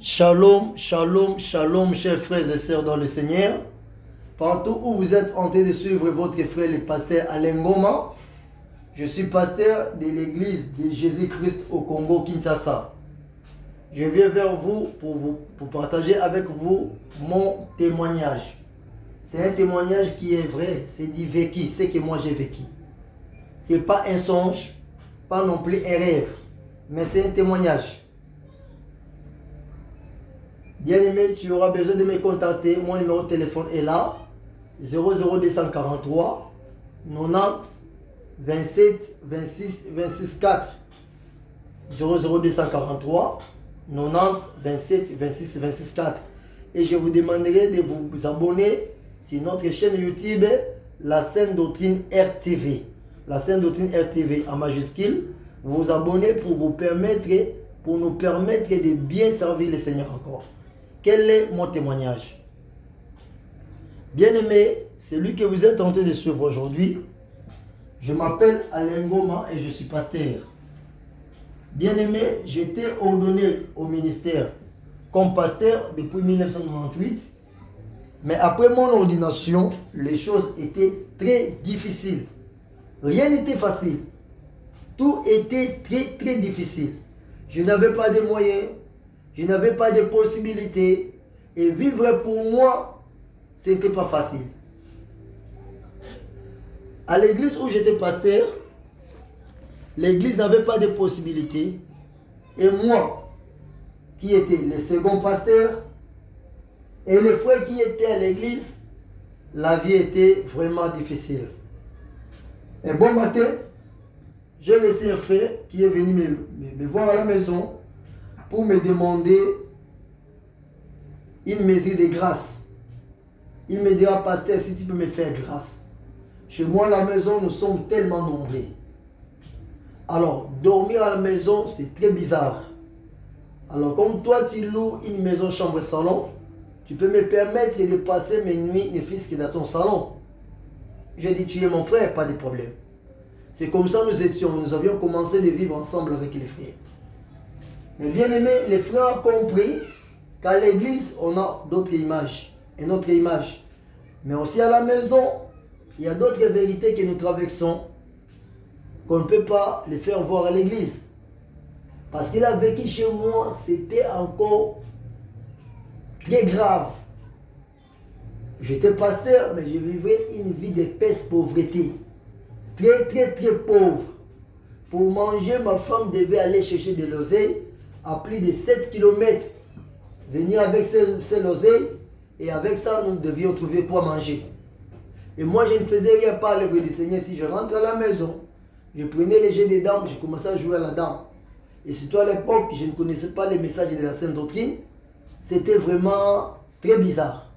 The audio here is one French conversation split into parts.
Shalom, shalom, shalom, chers frères et sœurs dans le Seigneur. Partout où vous êtes en train de suivre votre frère le pasteur Alain Ngoma, je suis pasteur de l'église de Jésus-Christ au Congo, Kinshasa. Je viens vers vous pour partager avec vous mon témoignage. C'est un témoignage qui est vrai, c'est du vécu, c'est que moi j'ai vécu. Ce n'est pas un songe, pas non plus un rêve, mais c'est un témoignage. Bien-aimé, tu auras besoin de me contacter. Mon numéro de téléphone est là. 00243 90 27 26 26 4. 00243 90 27 26 26 4. Et je vous demanderai de vous abonner sur notre chaîne YouTube, la Sainte Doctrine RTV. La Sainte Doctrine RTV en majuscule. Vous vous abonnez pour nous permettre de bien servir le Seigneur encore. Quel est mon témoignage? Bien-aimé, celui que vous êtes en train de suivre aujourd'hui, je m'appelle Alain Ngoma et je suis pasteur. Bien-aimé, j'ai été ordonné au ministère comme pasteur depuis 1998. Mais après mon ordination, les choses étaient très difficiles. Rien n'était facile. Tout était très très difficile. Je n'avais pas de moyens. Je n'avais pas de possibilités. Et vivre pour moi, ce n'était pas facile. À l'église où j'étais pasteur, l'église n'avait pas de possibilités. Et moi, qui étais le second pasteur, et les frères qui étaient à l'église, la vie était vraiment difficile. Un bon matin, j'ai reçu un frère qui est venu me voir à la maison pour me demander une mesure de grâce. Il me dira, pasteur, si tu peux me faire grâce. Chez moi à la maison, nous sommes tellement nombreux. Alors, dormir à la maison, c'est très bizarre. Alors, comme toi, tu loues une maison chambre-salon, tu peux me permettre de passer mes nuits, ne fût-ce que dans ton salon. J'ai dit, tu es mon frère, pas de problème. C'est comme ça nous avions commencé de vivre ensemble avec les frères. Mais bien aimé, les frères ont compris qu'à l'église, on a d'autres images, une autre image. Mais aussi à la maison, il y a d'autres vérités que nous traversons, qu'on ne peut pas les faire voir à l'église. Parce qu'il a vécu chez moi, c'était encore très grave. J'étais pasteur, mais je vivais une vie d'épaisse pauvreté. Très, très, très pauvre. Pour manger, ma femme devait aller chercher de l'oseille à plus de 7 km. Venir avec ces l'oseille, et avec ça, nous devions trouver quoi manger. Et moi, je ne faisais rien par l'œuvre du Seigneur. Si je rentre à la maison, je prenais les jeux des dames, je commençais à jouer à la dame. Et surtout à l'époque, je ne connaissais pas les messages de la Sainte Doctrine. C'était vraiment très bizarre.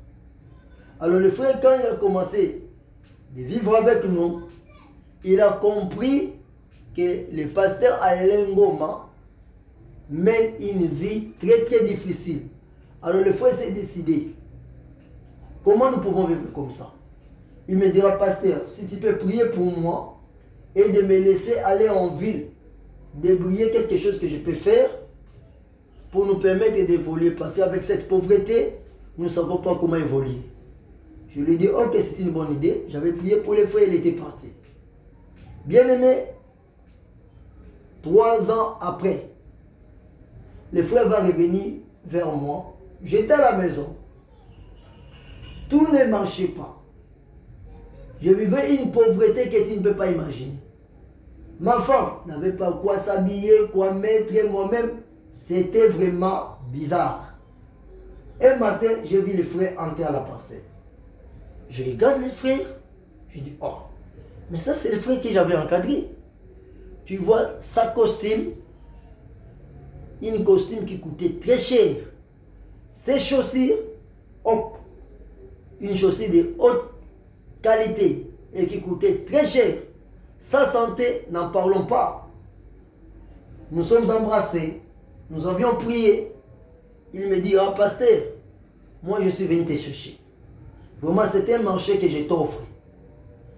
Alors le frère, quand il a commencé de vivre avec nous, il a compris que le pasteur Alain Ngoma mène une vie très très difficile. Alors le frère s'est décidé. Comment nous pouvons vivre comme ça? Il me dira, pasteur, si tu peux prier pour moi et de me laisser aller en ville, débrouiller quelque chose que je peux faire pour nous permettre d'évoluer. Parce qu'avec cette pauvreté, nous ne savons pas comment évoluer. Je lui ai dit, ok, c'est une bonne idée. J'avais prié pour les frères, il était parti. Bien aimé, 3 ans après, le frère va revenir vers moi. J'étais à la maison. Tout ne marchait pas. Je vivais une pauvreté que tu ne peux pas imaginer. Ma femme n'avait pas quoi s'habiller, quoi mettre, moi-même. C'était vraiment bizarre. Un matin, j'ai vu le frère entrer à la parcelle. Je regarde le frère. Je dis, oh, mais ça c'est le frère que j'avais encadré. Tu vois, sa costume, une costume qui coûtait très cher. Ses chaussures, hop, une chaussure de haute qualité et qui coûtait très cher. Sa santé, n'en parlons pas. Nous sommes embrassés, nous avions prié. Il me dit, ah pasteur, moi je suis venu te chercher. Vraiment, c'était un marché que je t'offre.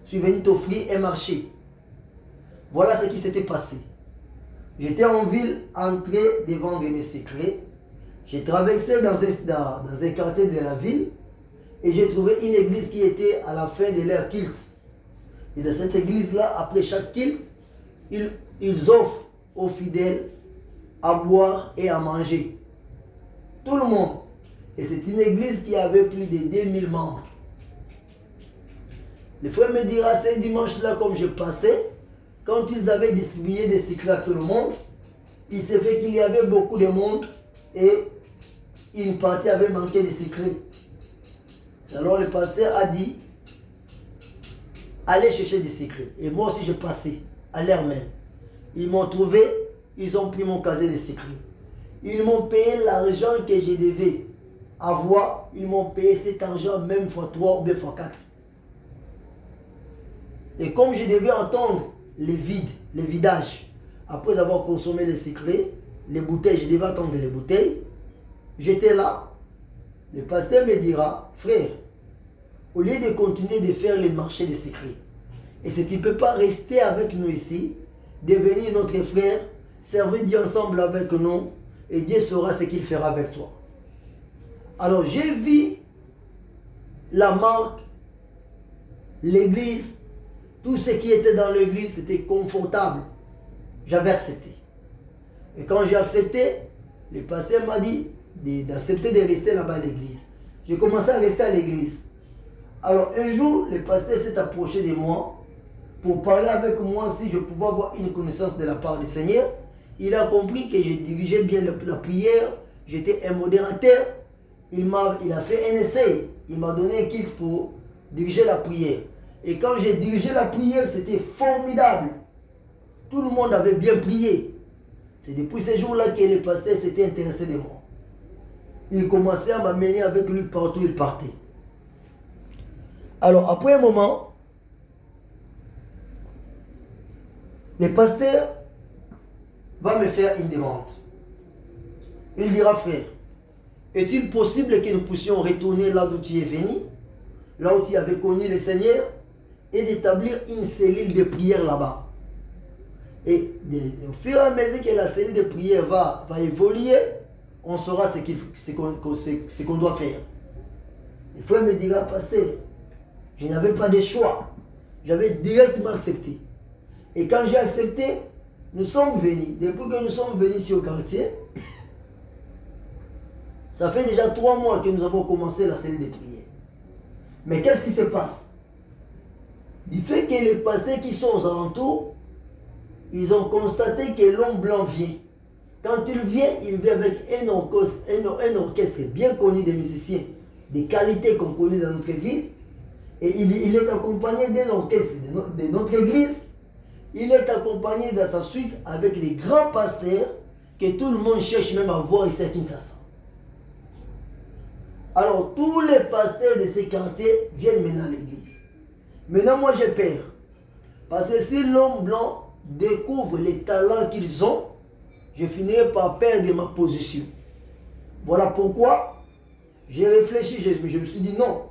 Je suis venu t'offrir un marché. Voilà ce qui s'était passé. J'étais en ville en train de vendre mes secrets. J'ai traversé dans un quartier de la ville et j'ai trouvé une église qui était à la fin de leur culte. Et dans cette église-là, après chaque culte, ils offrent aux fidèles à boire et à manger. Tout le monde. Et c'est une église qui avait plus de 2000 membres. Le frère me dira, ce dimanche-là, comme je passais, quand ils avaient distribué des secrets à tout le monde, il s'est fait qu'il y avait beaucoup de monde et une partie avait manqué de secrets. Alors le pasteur a dit, allez chercher des secrets. Et moi aussi je passais à l'heure même. Ils m'ont trouvé, ils ont pris mon casier de secrets. Ils m'ont payé l'argent que je devais avoir. Ils m'ont payé cet argent même fois 3 ou bien fois 4. Et comme je devais entendre les vidages, après avoir consommé les secrets, les bouteilles, je devais attendre les bouteilles, j'étais là. Le pasteur me dira, frère, au lieu de continuer de faire le marché des secrets, et si tu ne peux pas rester avec nous ici, devenir notre frère, servir Dieu ensemble avec nous, et Dieu saura ce qu'il fera avec toi. Alors j'ai vu la marque, l'église, tout ce qui était dans l'église, c'était confortable. J'avais accepté. Et quand j'ai accepté, le pasteur m'a dit d'accepter de rester là-bas à l'église. J'ai commencé à rester à l'église. Alors un jour, le pasteur s'est approché de moi pour parler avec moi si je pouvais avoir une connaissance de la part du Seigneur. Il a compris que je dirigeais bien la prière, j'étais un modérateur. Il a fait un essai, il m'a donné un kit pour diriger la prière. Et quand j'ai dirigé la prière, c'était formidable. Tout le monde avait bien prié. C'est depuis ce jour-là que le pasteur s'était intéressé de moi. Il commençait à m'amener avec lui partout où il partait. Alors après un moment, le pasteur va me faire une demande. Il dira, frère, est-il possible que nous puissions retourner là d'où tu es venu, là où tu avais connu le Seigneur, et d'établir une cellule de prière là-bas? Et au fur et à mesure que la cellule de prière va évoluer, on saura ce qu'on doit faire. Le frère me dira, pasteur, je n'avais pas de choix. J'avais directement accepté. Et quand j'ai accepté, nous sommes venus. Depuis que nous sommes venus ici au quartier, ça fait déjà 3 mois que nous avons commencé la cellule de prière. Mais qu'est-ce qui se passe? Du fait que les pasteurs qui sont aux alentours, ils ont constaté que l'homme blanc vient. Quand il vient avec un orchestre bien connu des musiciens, des qualités qu'on connaît dans notre ville. Et il est accompagné d'un orchestre de notre église. Il est accompagné dans sa suite avec les grands pasteurs que tout le monde cherche même à voir ici à Kinshasa. Alors tous les pasteurs de ces quartiers viennent maintenant à l'église. Maintenant moi j'ai peur. Parce que si l'homme blanc découvre les talents qu'ils ont, je finirai par perdre ma position. Voilà pourquoi j'ai réfléchi, je me suis dit non.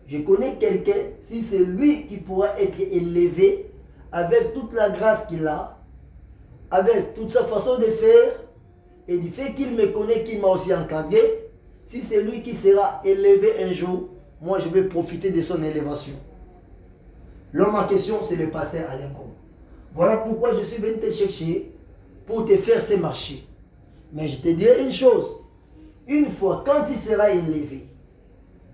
Je connais quelqu'un, si c'est lui qui pourra être élevé avec toute la grâce qu'il a, avec toute sa façon de faire, et du fait qu'il me connaît, qu'il m'a aussi encadré, si c'est lui qui sera élevé un jour, moi je vais profiter de son élévation. L'homme en question, c'est le pasteur Alain Combe. Voilà pourquoi je suis venu te chercher pour te faire ces marchés. Mais je te dirai une chose, une fois quand il sera élevé,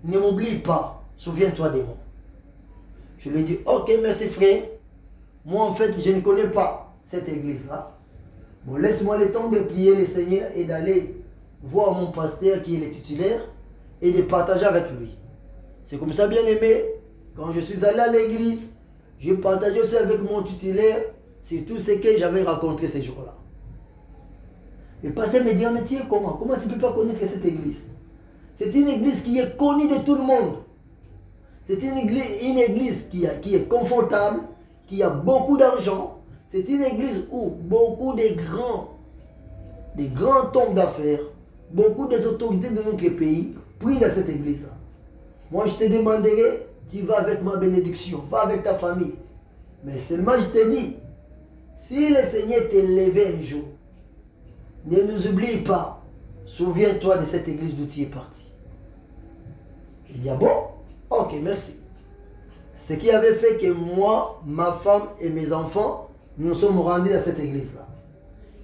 ne m'oublie pas, souviens-toi de moi. Je lui ai dit, ok, merci frère. Moi en fait, je ne connais pas cette église-là. Bon, laisse-moi le temps de prier le Seigneur et d'aller voir mon pasteur qui est le titulaire et de partager avec lui. C'est comme ça, bien aimé, quand je suis allé à l'église, je partageais aussi avec mon titulaire sur tout ce que j'avais rencontré ces jours-là. Le pasteur me dit, mais tiens, comment tu ne peux pas connaître cette église? C'est une église qui est connue de tout le monde. C'est une église qui est confortable, qui a beaucoup d'argent. C'est une église où beaucoup de grands hommes d'affaires, beaucoup des autorités de notre pays prient dans cette église-là. Moi, je te demanderai, tu vas avec ma bénédiction, va avec ta famille. Mais seulement, je te dis, si le Seigneur t'est levé un jour, ne nous oublie pas. souviens-toi de cette église d'où tu es parti. Il dit, ah bon? Ok, merci. Ce qui avait fait que moi, ma femme et mes enfants, nous sommes rendus à cette église-là.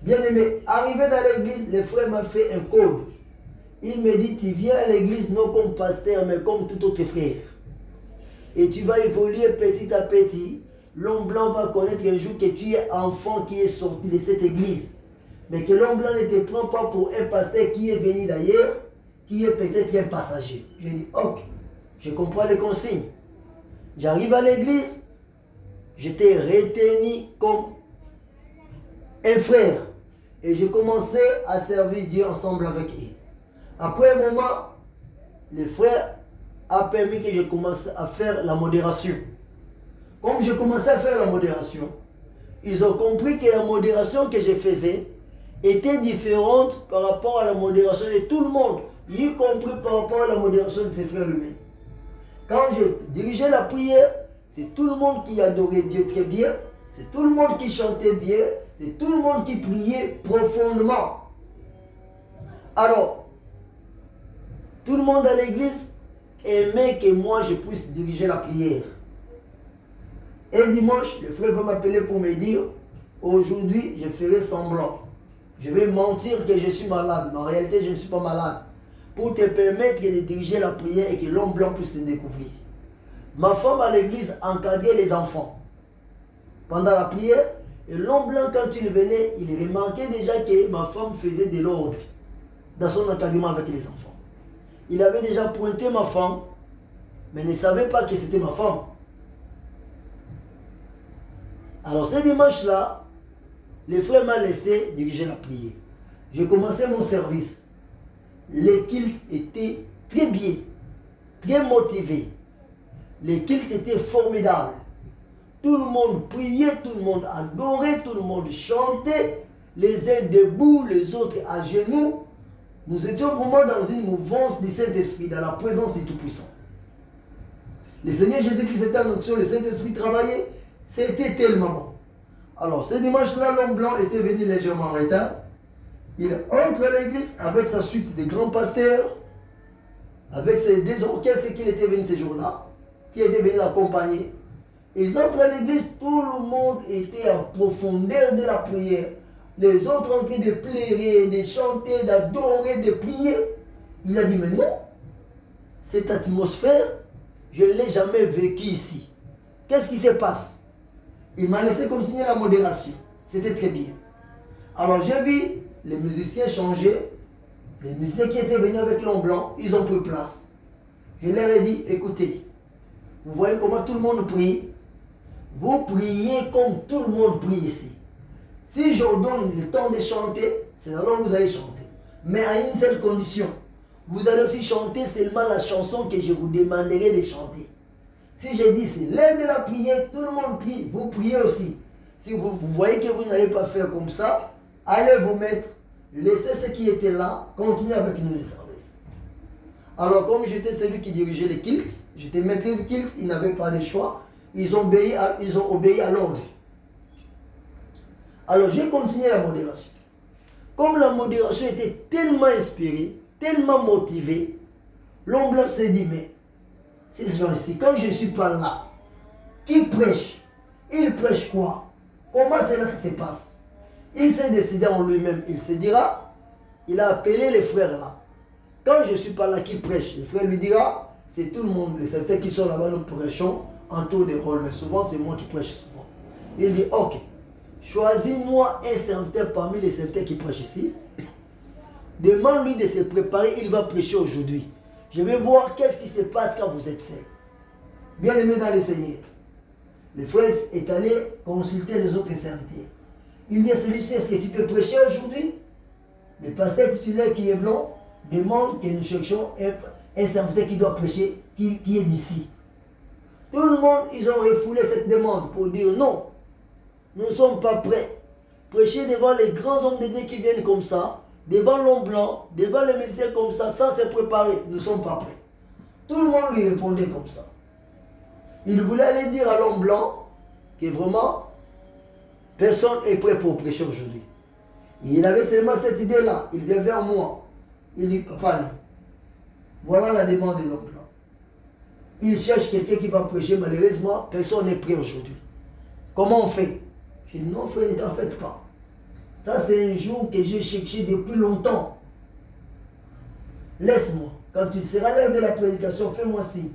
Bien aimé, arrivé dans l'église, le frère m'a fait un code. Il me dit, tu viens à l'église non comme pasteur, mais comme tout autre frère. Et tu vas évoluer petit à petit. L'homme blanc va connaître un jour que tu es enfant qui est sorti de cette église. Mais que l'homme blanc ne te prend pas pour un pasteur qui est venu d'ailleurs, qui est peut-être un passager. Je dis, ok, je comprends les consignes. J'arrive à l'église, j'étais retenu comme un frère. Et j'ai commencé à servir Dieu ensemble avec eux. Après un moment, le frère a permis que je commence à faire la modération. Comme je commençais à faire la modération, ils ont compris que la modération que je faisais était différente par rapport à la modération de tout le monde, y compris par rapport à la modération de ses frères humains. Quand je dirigeais la prière, c'est tout le monde qui adorait Dieu très bien, c'est tout le monde qui chantait bien, c'est tout le monde qui priait profondément. Alors, tout le monde à l'église aimait que moi je puisse diriger la prière. Un dimanche, le frère va m'appeler pour me dire, aujourd'hui je ferai semblant. Je vais mentir que je suis malade, mais en réalité je ne suis pas malade. Pour te permettre de diriger la prière et que l'homme blanc puisse te découvrir. Ma femme à l'église encadrait les enfants pendant la prière. Et l'homme blanc, quand il venait, il remarquait déjà que ma femme faisait de l'ordre dans son encadrement avec les enfants. Il avait déjà pointé ma femme, mais ne savait pas que c'était ma femme. Alors ce dimanche-là, le frère m'a laissé diriger la prière. J'ai commencé mon service. Les cultes étaient très bien, très motivés. Les cultes étaient formidables. Tout le monde priait, tout le monde adorait, tout le monde chantait. Les uns debout, les autres à genoux. Nous étions vraiment dans une mouvance du Saint-Esprit, dans la présence du Tout-Puissant. Le Seigneur Jésus-Christ était en action, le Saint-Esprit travaillait. C'était tellement bon. Alors, ce dimanche-là, l'homme blanc était venu légèrement en retard. Il entre à l'église avec sa suite de grands pasteurs, avec ses deux orchestres qu'il était venu ce jour-là, qui étaient venus l'accompagner. Ils entrent à l'église, tout le monde était en profondeur de la prière. Les autres en train de pleurer, de chanter, d'adorer, de prier. Il a dit, mais non, cette atmosphère, je ne l'ai jamais vécue ici. Qu'est-ce qui se passe? Il m'a laissé continuer la modération. C'était très bien. Alors j'ai vu les musiciens changer. Les musiciens qui étaient venus avec l'homme blanc, ils ont pris place. Je leur ai dit, écoutez, vous voyez comment tout le monde prie? Vous priez comme tout le monde prie ici. Si je vous donne le temps de chanter, c'est alors que vous allez chanter. Mais à une seule condition. Vous allez aussi chanter seulement la chanson que je vous demanderai de chanter. Si je dis c'est l'heure de la prière, tout le monde prie, vous priez aussi. Si vous voyez que vous n'allez pas faire comme ça, allez vous mettre, laissez ceux qui étaient là, continuez avec nous le service. Alors comme j'étais celui qui dirigeait les cultes, j'étais maître de culte, ils n'avaient pas de choix, ils ont obéi à l'ordre. Alors j'ai continué la modération. Comme la modération était tellement inspirée, tellement motivée, l'homme blanc s'est dit, mais ces gens-ci, quand je ne suis pas là, qui prêche? Il prêche quoi? Comment cela se passe? Il s'est décidé en lui-même, il se dira, il a appelé les frères là. Quand je ne suis pas là, qui prêche? Le frère lui dira, c'est tout le monde, les serviteurs qui sont là-bas, nous prêchons en tour de rôle, mais souvent c'est moi qui prêche souvent. Il dit, ok, choisis-moi un serviteur parmi les serviteurs qui prêchent ici. Demande-lui de se préparer, il va prêcher aujourd'hui. Je vais voir qu'est-ce qui se passe quand vous êtes seul. Bien aimé dans le Seigneur. Le frère est allé consulter les autres serviteurs. Il dit à celui-ci, est-ce que tu peux prêcher aujourd'hui? Le pasteur titulaire qui est blanc demande que nous cherchions un serviteur qui doit prêcher, qui est d'ici. Tout le monde, ils ont refoulé cette demande pour dire non, nous ne sommes pas prêts. Prêcher devant les grands hommes de Dieu qui viennent comme ça, devant l'homme blanc, devant les messieurs comme ça, sans se préparer, nous ne sommes pas prêts. Tout le monde lui répondait comme ça. Il voulait aller dire à l'homme blanc que vraiment, personne n'est prêt pour prêcher aujourd'hui. Il avait seulement cette idée-là. Il vient vers moi. Il dit, papa, voilà la demande de l'homme blanc. Il cherche quelqu'un qui va prêcher. Malheureusement, personne n'est prêt aujourd'hui. Comment on fait? Je dis, non frère, ne t'en faites pas. Ça c'est un jour que j'ai cherché depuis longtemps. Laisse-moi. Quand tu seras l'heure de la prédication, fais-moi signe.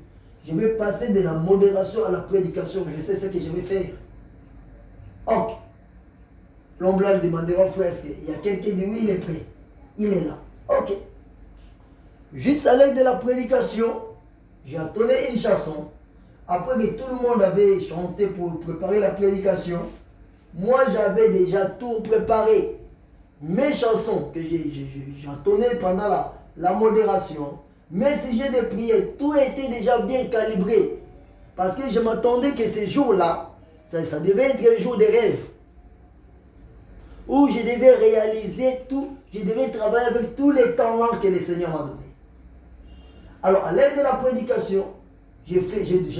Je vais passer de la modération à la prédication. Je sais ce que je vais faire. Ok. L'homme blanc demandera au frère, est-ce qu'il y a quelqu'un qui dit oui, il est prêt. Il est là. Ok. Juste à l'heure de la prédication, j'ai entonné une chanson. Après que tout le monde avait chanté pour préparer la prédication, moi j'avais déjà tout préparé. Mes chansons que j'ai entonnées pendant la modération, mes sujets de prière, tout était déjà bien calibré. Parce que je m'attendais que ces jours-là, ça devait être un jour de rêve. Où je devais réaliser tout, je devais travailler avec tous les talents que le Seigneur m'a donnés. Alors, à l'aide de la prédication, j'ai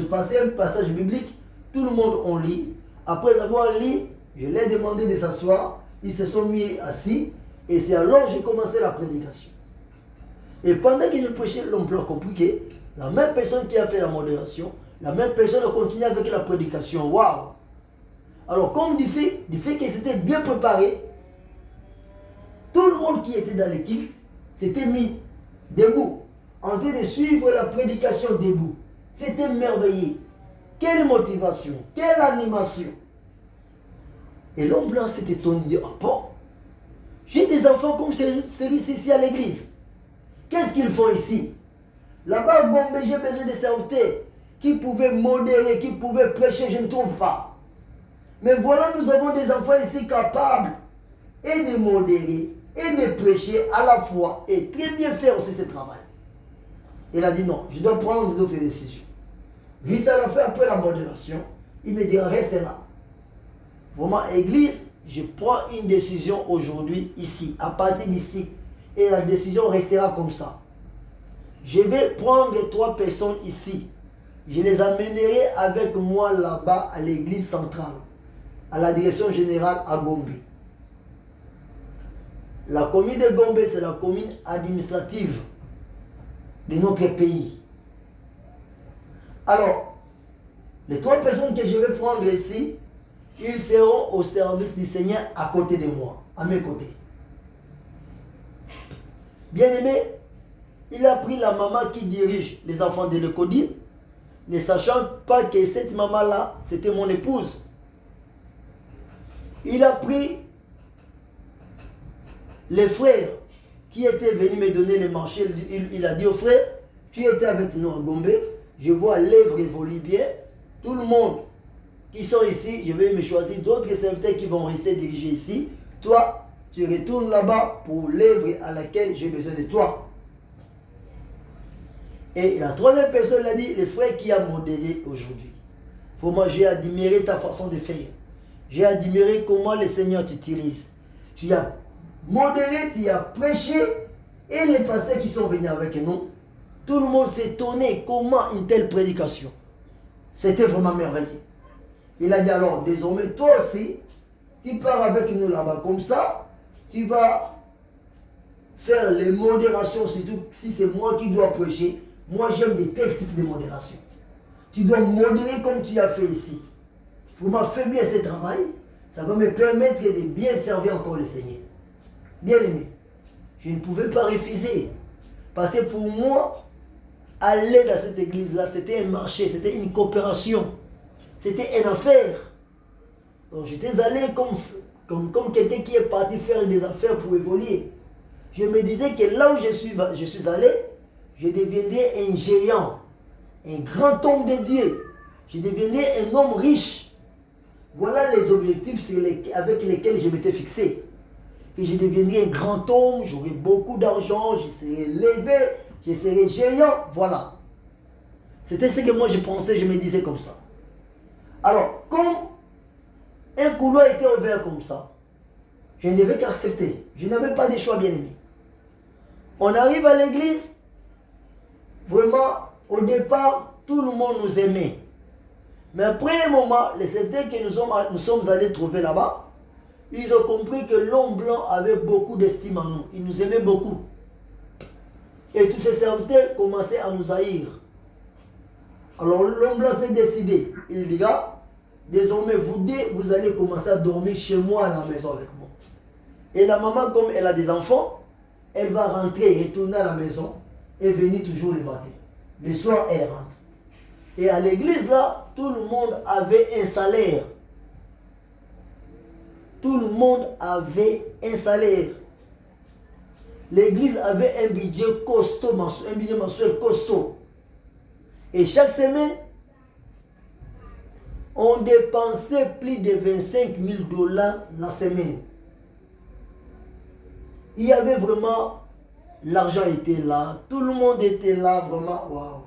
passé un passage biblique, tout le monde en lit. Après avoir lu, je leur ai demandé de s'asseoir, ils se sont mis assis, et c'est alors que j'ai commencé la prédication. Et pendant que je prêchais, l'homme blanc a compris que la même personne qui a fait la modération, la même personne a continué avec la prédication. Waouh! Alors, comme du fait que c'était bien préparé, tout le monde qui était dans l'équipe s'était mis debout, en train de suivre la prédication debout. C'était merveilleux. Quelle motivation, quelle animation. Et l'homme blanc s'est étonné, il dit, ah bon, j'ai des enfants comme celui-ci ici à l'église. Qu'est-ce qu'ils font ici? Là-bas, à Gombe, j'ai besoin de serviteurs qui pouvaient modérer, qui pouvaient prêcher, je ne trouve pas. Mais voilà, nous avons des enfants ici capables et de modérer et de prêcher à la fois et très bien faire aussi ce travail. Il a dit non, je dois prendre d'autres décisions. Juste à la fin, après la modération, il me dit reste là. Vraiment, église, je prends une décision aujourd'hui, ici, à partir d'ici. Et la décision restera comme ça. Je vais prendre 3 personnes ici. Je les amènerai avec moi là-bas à l'église centrale, à la direction générale à Gombe. La commune de Gombe, c'est la commune administrative de notre pays. Alors, les 3 personnes que je vais prendre ici, ils seront au service du Seigneur à côté de moi, à mes côtés. Bien-aimé, il a pris la maman qui dirige les enfants de l'école, ne sachant pas que cette maman-là, c'était mon épouse. Il a pris les frères qui étaient venus me donner le marché. Il a dit aux frères, tu étais avec nous à Gombe, je vois l'œuvre évolue bien, tout le monde qui sont ici, je vais me choisir d'autres serviteurs qui vont rester dirigés ici. Toi, tu retournes là-bas pour l'œuvre à laquelle j'ai besoin de toi. Et la 3e personne l'a dit, le frère qui a modéré aujourd'hui. Pour moi, j'ai admiré ta façon de faire. J'ai admiré comment le Seigneur t'utilise. Tu as modéré, tu as prêché, et les pasteurs qui sont venus avec nous, tout le monde s'est étonné comment une telle prédication. C'était vraiment merveilleux. Il a dit alors, désormais, toi aussi, tu pars avec nous là-bas comme ça, tu vas faire les modérations, surtout si c'est moi qui dois prêcher. Moi, j'aime de tels types de modération. Tu dois modérer comme tu as fait ici. Pour moi, fais bien ce travail, ça va me permettre de bien servir encore le Seigneur. Bien aimé, je ne pouvais pas refuser. Parce que pour moi, aller dans cette église-là, c'était un marché, c'était une coopération. C'était une affaire. Donc j'étais allé comme quelqu'un qui est parti faire des affaires pour évoluer. Je me disais que là où je suis allé, je deviendrais un géant, un grand homme de Dieu. Je deviendrais un homme riche. Voilà les objectifs avec lesquels je m'étais fixé. Que je deviendrais un grand homme, j'aurais beaucoup d'argent, je serais élevé, je serais géant. Voilà. C'était ce que moi je pensais, je me disais comme ça. Alors, comme un couloir était ouvert comme ça, je ne devais qu'accepter. Je n'avais pas de choix, bien aimé. On arrive à l'église, vraiment, au départ, tout le monde nous aimait. Mais après un moment, les serviteurs que nous sommes allés trouver là-bas, ils ont compris que l'homme blanc avait beaucoup d'estime en nous. Il nous aimait beaucoup. Et tous ces serviteurs commençaient à nous haïr. Alors l'homme blanc s'est décidé. Il dira, désormais vous allez commencer à dormir chez moi à la maison avec moi. Et la maman, comme elle a des enfants, elle va rentrer, retourner à la maison et venir toujours le matin. Le soir, elle rentre. Et à l'église là, tout le monde avait un salaire. Tout le monde avait un salaire. L'église avait un budget costaud, un budget mensuel costaud. Et chaque semaine, on dépensait plus de 25 000 dollars la semaine. Il y avait vraiment, l'argent était là, tout le monde était là, vraiment, waouh.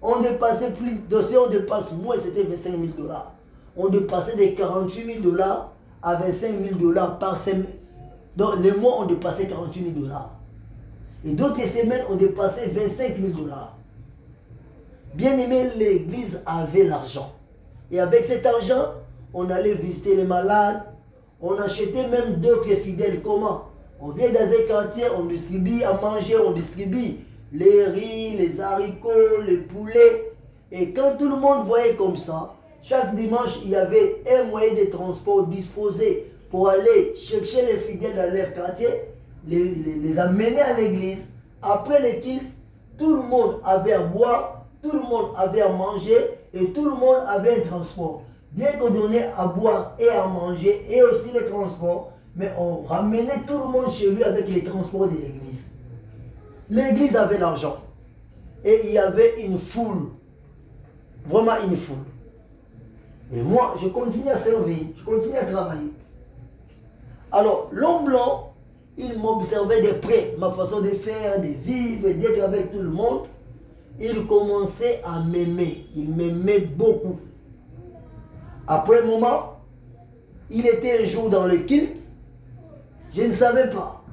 On dépassait plus, si on dépasse moins, c'était 25 000 dollars. On dépassait de 48 000 dollars à 25 000 dollars par semaine. Donc les mois, on dépassait 48 000 dollars. Et d'autres semaines, on dépassait 25 000 dollars. Bien aimé, l'église avait l'argent. Et avec cet argent, on allait visiter les malades. On achetait même d'autres fidèles. Comment? On vient dans un quartier, on distribue à manger, on distribue les riz, les haricots, les poulets. Et quand tout le monde voyait comme ça, chaque dimanche, il y avait un moyen de transport disposé pour aller chercher les fidèles dans leur quartier, les amener à l'église. Après les cultes, tout le monde avait à boire, tout le monde avait à manger et tout le monde avait un transport. Bien qu'on donnait à boire et à manger et aussi les transports, mais on ramenait tout le monde chez lui avec les transports de l'église. L'église avait l'argent et il y avait une foule, vraiment une foule. Et moi, je continue à servir, je continue à travailler. Alors, l'homme blanc, il m'observait de près, ma façon de faire, de vivre, d'être avec tout le monde. Il commençait à m'aimer, il m'aimait beaucoup. Après un moment, il était un jour dans le culte, je ne savais pas.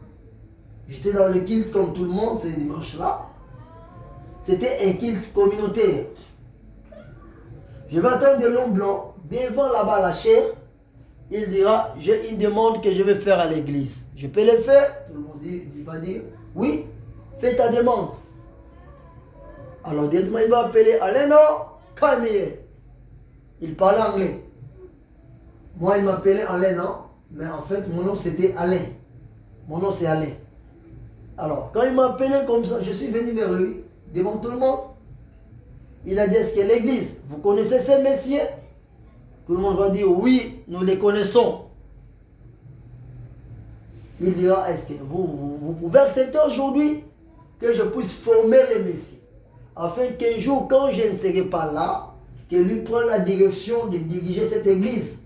J'étais dans le culte comme tout le monde ce dimanche-là. C'était un culte communautaire. Je vais attendre l'homme blanc devant là-bas la chair. Il dira, j'ai une demande que je vais faire à l'église. Je peux le faire? Tout le monde va dire, oui, fais ta demande. Alors directement il va appeler Alain, non, Camille. Il parlait anglais. Moi il m'appelait Alain, non, mais en fait mon nom c'était Alain. Mon nom c'est Alain. Alors quand il m'a appelé comme ça, je suis venu vers lui, devant tout le monde. Il a dit, est-ce que l'église, vous connaissez ces messieurs? Tout le monde va dire, oui, nous les connaissons. Il dira, est-ce que vous pouvez accepter aujourd'hui que je puisse former les messieurs, afin qu'un jour, quand je ne serai pas là, que lui prenne la direction de diriger cette église?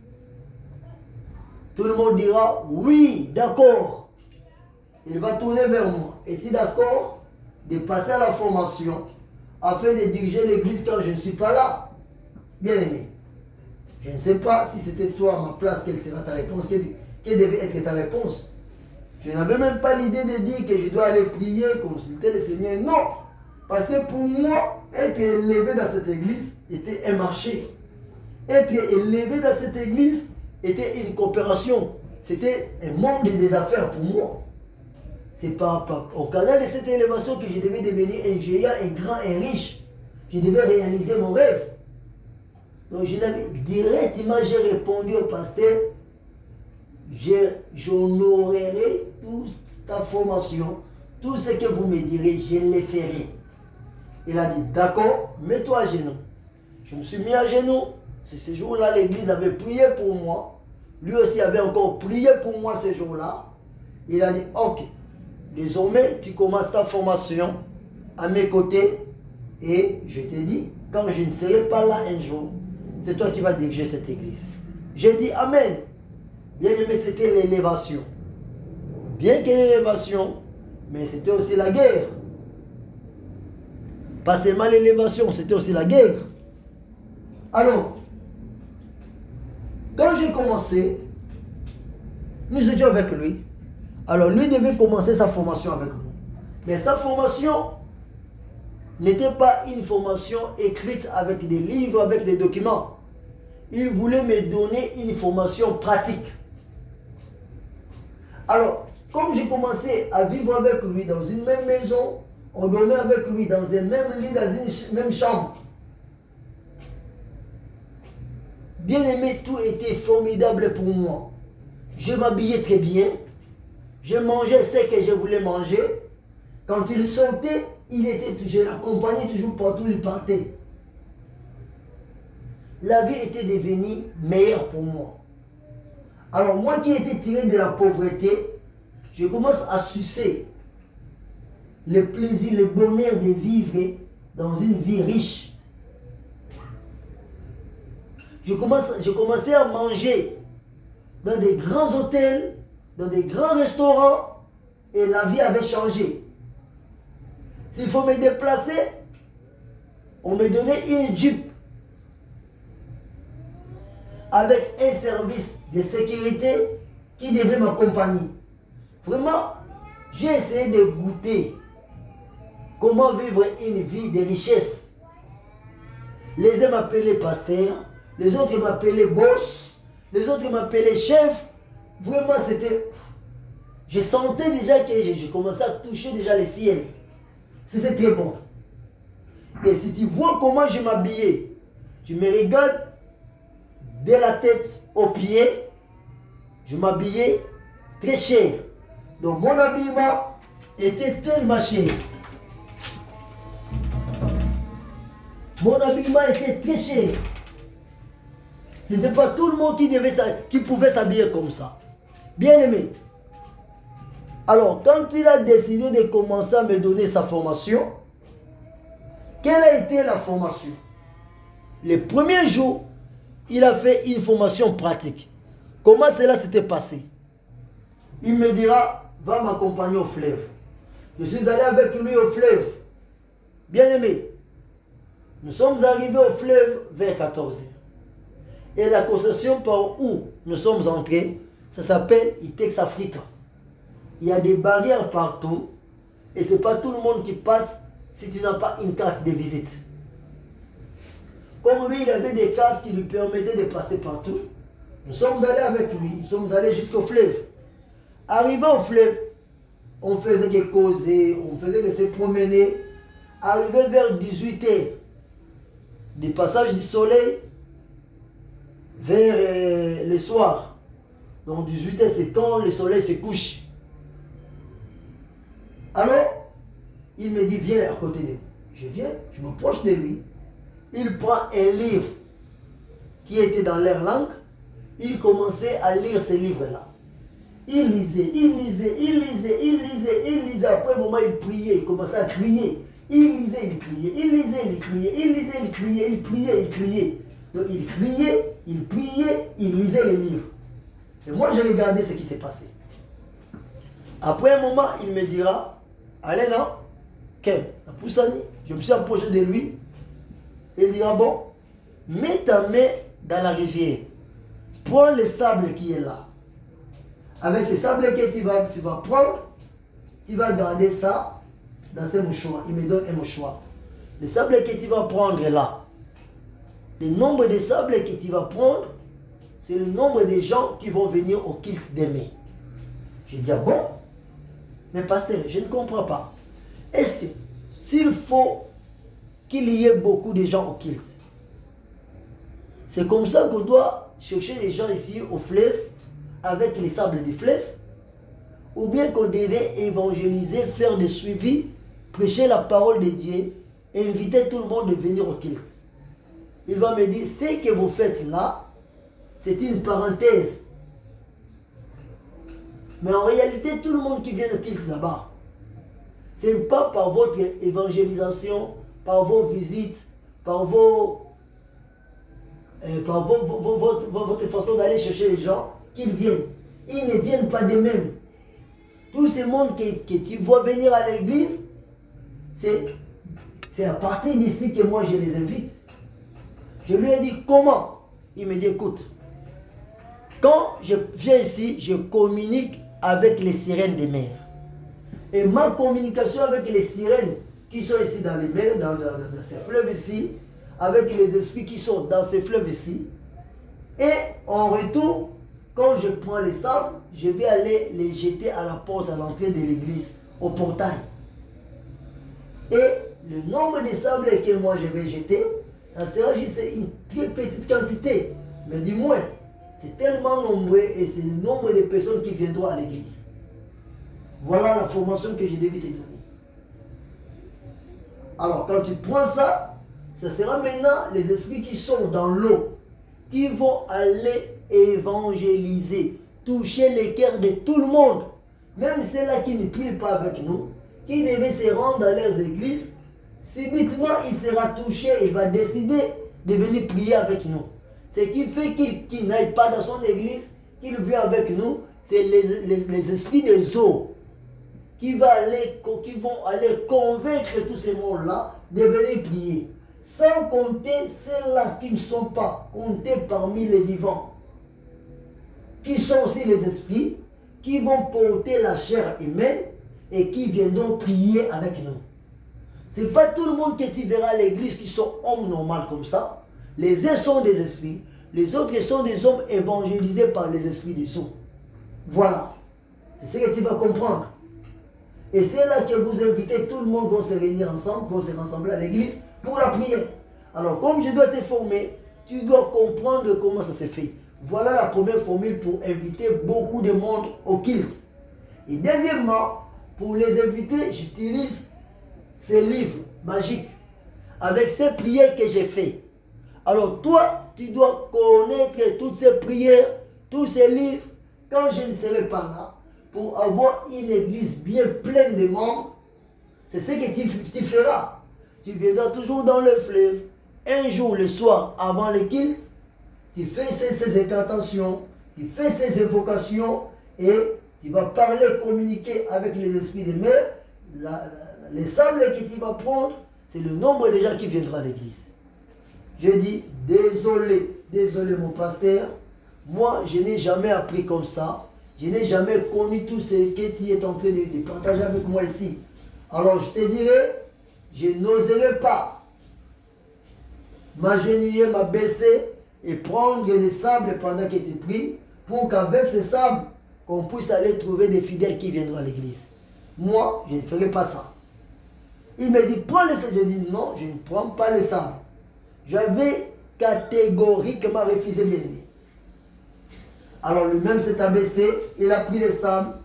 Tout le monde dira, oui, d'accord. Il va tourner vers moi. Es-tu d'accord de passer à la formation afin de diriger l'église quand je ne suis pas là? Bien aimé, je ne sais pas si c'était toi à ma place, quelle sera ta réponse, quelle devait être ta réponse. Je n'avais même pas l'idée de dire que je dois aller prier, consulter le Seigneur. Non, parce que pour moi, être élevé dans cette église était un marché. Être élevé dans cette église était une coopération. C'était un monde des affaires pour moi. C'est pas au canal de cette élévation que je devais devenir un géant, un grand, un riche. Je devais réaliser mon rêve. Donc je n'avais directement, j'ai répondu au pasteur, j'honorerai toute ta formation, tout ce que vous me direz, je le ferai. Il a dit, d'accord, mets-toi à genoux. Je me suis mis à genoux. C'est ce jour-là, l'église avait prié pour moi. Lui aussi avait encore prié pour moi ce jour-là. Il a dit, ok, désormais, tu commences ta formation à mes côtés. Et je te dis, quand je ne serai pas là un jour, c'est toi qui vas diriger cette église. J'ai dit Amen. Bien aimé, c'était l'élévation. Bien que l'élévation, mais c'était aussi la guerre. Pas seulement l'élévation, c'était aussi la guerre. Alors, quand j'ai commencé, nous étions avec lui. Alors, lui devait commencer sa formation avec nous. Mais sa formation n'était pas une formation écrite avec des livres, avec des documents. Il voulait me donner une formation pratique. Alors, comme j'ai commencé à vivre avec lui dans une même maison, on dormait avec lui dans un même lit, dans une même chambre. Bien aimé, tout était formidable pour moi. Je m'habillais très bien. Je mangeais ce que je voulais manger. Quand il sortait, je l'accompagnais toujours partout où il partait. La vie était devenue meilleure pour moi. Alors moi qui étais tiré de la pauvreté, je commence à sucer le plaisir, le bonheur de vivre dans une vie riche. Je commençais à manger dans des grands hôtels, dans des grands restaurants, et la vie avait changé. S'il faut me déplacer, on me donnait une Jeep avec un service de sécurité qui devait m'accompagner. Vraiment, j'ai essayé de goûter comment vivre une vie de richesse. Les uns m'appelaient pasteur, les autres m'appelaient boss, les autres m'appelaient chef. Vraiment, c'était... Je sentais déjà que je commençais à toucher déjà le ciel. C'était très bon. Et si tu vois comment je m'habillais, tu me regardes de la tête aux pieds, je m'habillais très cher. Donc mon habillement était tellement cher. Mon habillement était très cher. Ce n'était pas tout le monde qui pouvait s'habiller comme ça. Bien aimé. Alors, quand il a décidé de commencer à me donner sa formation, quelle a été la formation? Le premier jour, il a fait une formation pratique. Comment cela s'était passé? Il me dira, va m'accompagner au fleuve. Je suis allé avec lui au fleuve. Bien aimé, nous sommes arrivés au fleuve vers 14h. Et la concession par où nous sommes entrés, ça s'appelle Itex Africa. Il y a des barrières partout. Et ce n'est pas tout le monde qui passe si tu n'as pas une carte de visite. Comme lui, il avait des cartes qui lui permettaient de passer partout. Nous sommes allés avec lui. Nous sommes allés jusqu'au fleuve. Arrivé au fleuve, on faisait que causer, on faisait que se promener. Arrivé vers 18h, du passage du soleil vers le soir. Donc 18h, c'est quand le soleil se couche. Alors, il me dit, viens à côté de lui. Je viens, je m'approche de lui. Il prend un livre qui était dans leur langue. Il commençait à lire ce livre-là. Il lisait, il lisait, il lisait, il lisait, il lisait. Après un moment, il priait, il commençait à crier. Il lisait, il criait, il lisait, il criait, il lisait, il criait, il priait, il criait. Donc il criait, il priait, il lisait les livres. Et moi, je regardais ce qui s'est passé. Après un moment, il me dira, allez non, Ken, je me suis approché de lui. Il dira, bon, mets ta main dans la rivière. Prends le sable qui est là. Avec ce sable que tu vas prendre, tu vas garder ça dans ce mouchoir. Il me donne un mouchoir. Le sable que tu vas prendre là, le nombre de sables que tu vas prendre, c'est le nombre de gens qui vont venir au culte demain. Je dis, ah bon, mais pasteur, je ne comprends pas. Est-ce que s'il faut qu'il y ait beaucoup de gens au culte, c'est comme ça qu'on doit chercher les gens ici au fleuve, avec les sables du fleuve, ou bien qu'on devait évangéliser, faire des suivis, prêcher la parole de Dieu, et inviter tout le monde de venir au culte. Il va me dire, ce que vous faites là, c'est une parenthèse. Mais en réalité, tout le monde qui vient au culte là-bas, ce n'est pas par votre évangélisation, par vos visites, par votre façon d'aller chercher les gens qu'ils viennent. Ils ne viennent pas d'eux-mêmes. Tout ce monde que tu vois venir à l'église, c'est à partir d'ici que moi je les invite. Je lui ai dit comment? Il me dit, écoute, quand je viens ici, je communique avec les sirènes des mers. Et ma communication avec les sirènes qui sont ici dans les mers, dans ces fleuves ici, avec les esprits qui sont dans ces fleuves ici, et en retour, quand je prends les sables, je vais aller les jeter à la porte, à l'entrée de l'église, au portail. Et le nombre de sables que moi je vais jeter, ça sera juste une très petite quantité. Mais du moins, c'est tellement nombreux et c'est le nombre de personnes qui viendront à l'église. Voilà la formation que je devais te donner. Alors, quand tu prends ça, ce sera maintenant les esprits qui sont dans l'eau, qui vont aller évangéliser, toucher les cœurs de tout le monde, même ceux-là qui ne prient pas avec nous, qui devaient se rendre dans leurs églises. Subitement, il sera touché, il va décider de venir prier avec nous. Ce qui fait qu'il n'aille pas dans son église, qu'il vienne avec nous, c'est les esprits des eaux qui vont aller convaincre tous ces mondes-là de venir prier. Sans compter ceux-là qui ne sont pas comptés parmi les vivants, qui sont aussi les esprits, qui vont porter la chair humaine et qui viendront prier avec nous. Ce n'est pas tout le monde que tu verras à l'église qui sont hommes normaux comme ça. Les uns sont des esprits, les autres sont des hommes évangélisés par les esprits des eaux. Voilà. C'est ce que tu vas comprendre. Et c'est là que vous invitez, tout le monde va se réunir ensemble, va se rassembler à l'église pour la prière. Alors, comme je dois te former, tu dois comprendre comment ça se fait. Voilà la première formule pour inviter beaucoup de monde au culte. Et deuxièmement, pour les inviter, j'utilise ces livres magiques avec ces prières que j'ai fait. Alors toi, tu dois connaître toutes ces prières, tous ces livres, quand je ne serai pas là, pour avoir une église bien pleine de membres. C'est ce que tu feras. Tu viendras toujours dans le fleuve, un jour le soir avant le culte, tu fais ces incantations, tu fais ces évocations et tu vas parler, communiquer avec les esprits des mers. Les sables que tu vas prendre, c'est le nombre de gens qui viendront à l'église. Je dis, désolé mon pasteur, moi je n'ai jamais appris comme ça, je n'ai jamais connu tout ce que tu es en train de partager avec moi ici. Alors je te dirai, je n'oserai pas m'agenouiller, m'abaisser et prendre les sables pendant que tu pries, pour qu'avec ces sables, qu'on puisse aller trouver des fidèles qui viendront à l'église. Moi, je ne ferai pas ça. Il me dit, prends les sables. Je dis, non, je ne prends pas les sables. J'avais catégoriquement refusé, bien aimé. Alors lui-même s'est abaissé, il a pris les sables,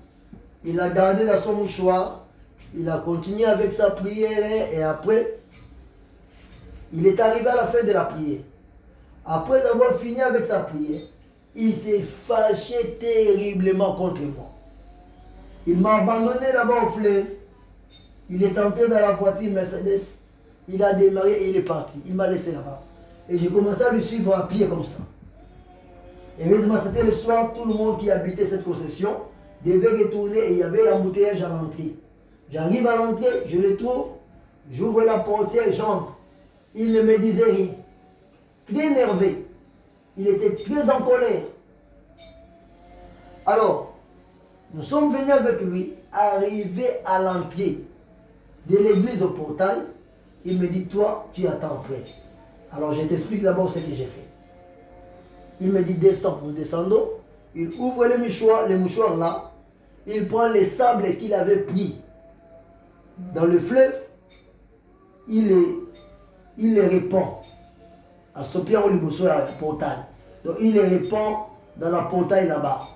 il a gardé dans son mouchoir, il a continué avec sa prière et après, il est arrivé à la fin de la prière. Après avoir fini avec sa prière, il s'est fâché terriblement contre moi. Il m'a abandonné là-bas au fleuve. Il est entré dans la voiture Mercedes. Il a démarré et il est parti. Il m'a laissé là-bas. Et j'ai commencé à le suivre à pied comme ça. Et heureusement, c'était le soir, tout le monde qui habitait cette concession devait retourner et il y avait l'embouteillage à l'entrée. J'arrive à l'entrée, je le trouve, j'ouvre la portière, j'entre. Il ne me disait rien. Très énervé. Il était très en colère. Alors, nous sommes venus avec lui, arrivé à l'entrée de l'église au portail. Il me dit, toi, tu attends après. Alors, je t'explique d'abord ce que j'ai fait. Il me dit, descends. Nous descendons. Il ouvre les mouchoirs là. Il prend les sables qu'il avait pris dans le fleuve. Il les répand. À Sopia Oliboso, à la portail. Donc, il les répand dans la portail là-bas.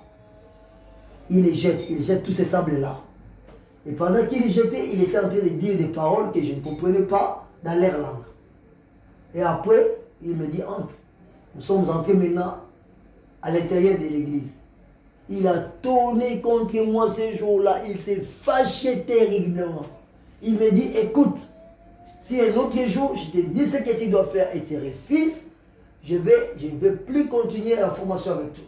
Il jette tous ces sables-là. Et pendant qu'il les jetait, il était en train de dire des paroles que je ne comprenais pas dans leur langue. Et après, il me dit, entre. Nous sommes entrés maintenant à l'intérieur de l'église. Il a tourné contre moi ce jour-là. Il s'est fâché terriblement. Il me dit, écoute, si un autre jour, je te dis ce que tu dois faire et tu refuses, je ne vais plus continuer la formation avec toi.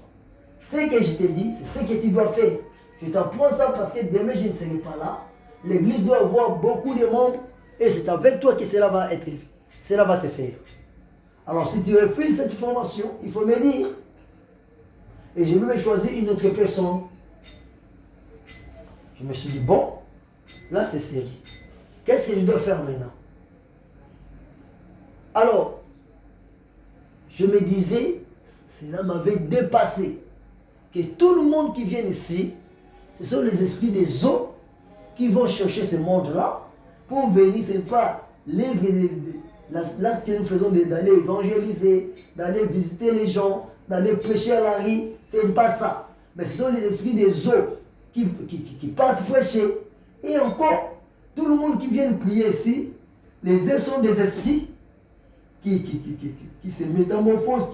Ce que je te dis, c'est ce que tu dois faire. Je t'apprends ça parce que demain, je ne serai pas là. L'église doit avoir beaucoup de monde et c'est avec toi que cela va se faire. Alors, si tu refuses cette formation, il faut me dire. Et je vais me choisir une autre personne. Je me suis dit, bon, là c'est sérieux. Qu'est-ce que je dois faire maintenant? Alors, je me disais, cela m'avait dépassé. que tout le monde qui vient ici, ce sont les esprits des eaux qui vont chercher ce monde-là pour venir. Ce n'est pas l'acte que nous faisons d'aller évangéliser, d'aller visiter les gens, d'aller prêcher à la rue. Ce n'est pas ça. Mais ce sont les esprits des eaux qui partent prêcher. Et encore, tout le monde qui vient prier ici, les uns sont des esprits qui se métamorphosent,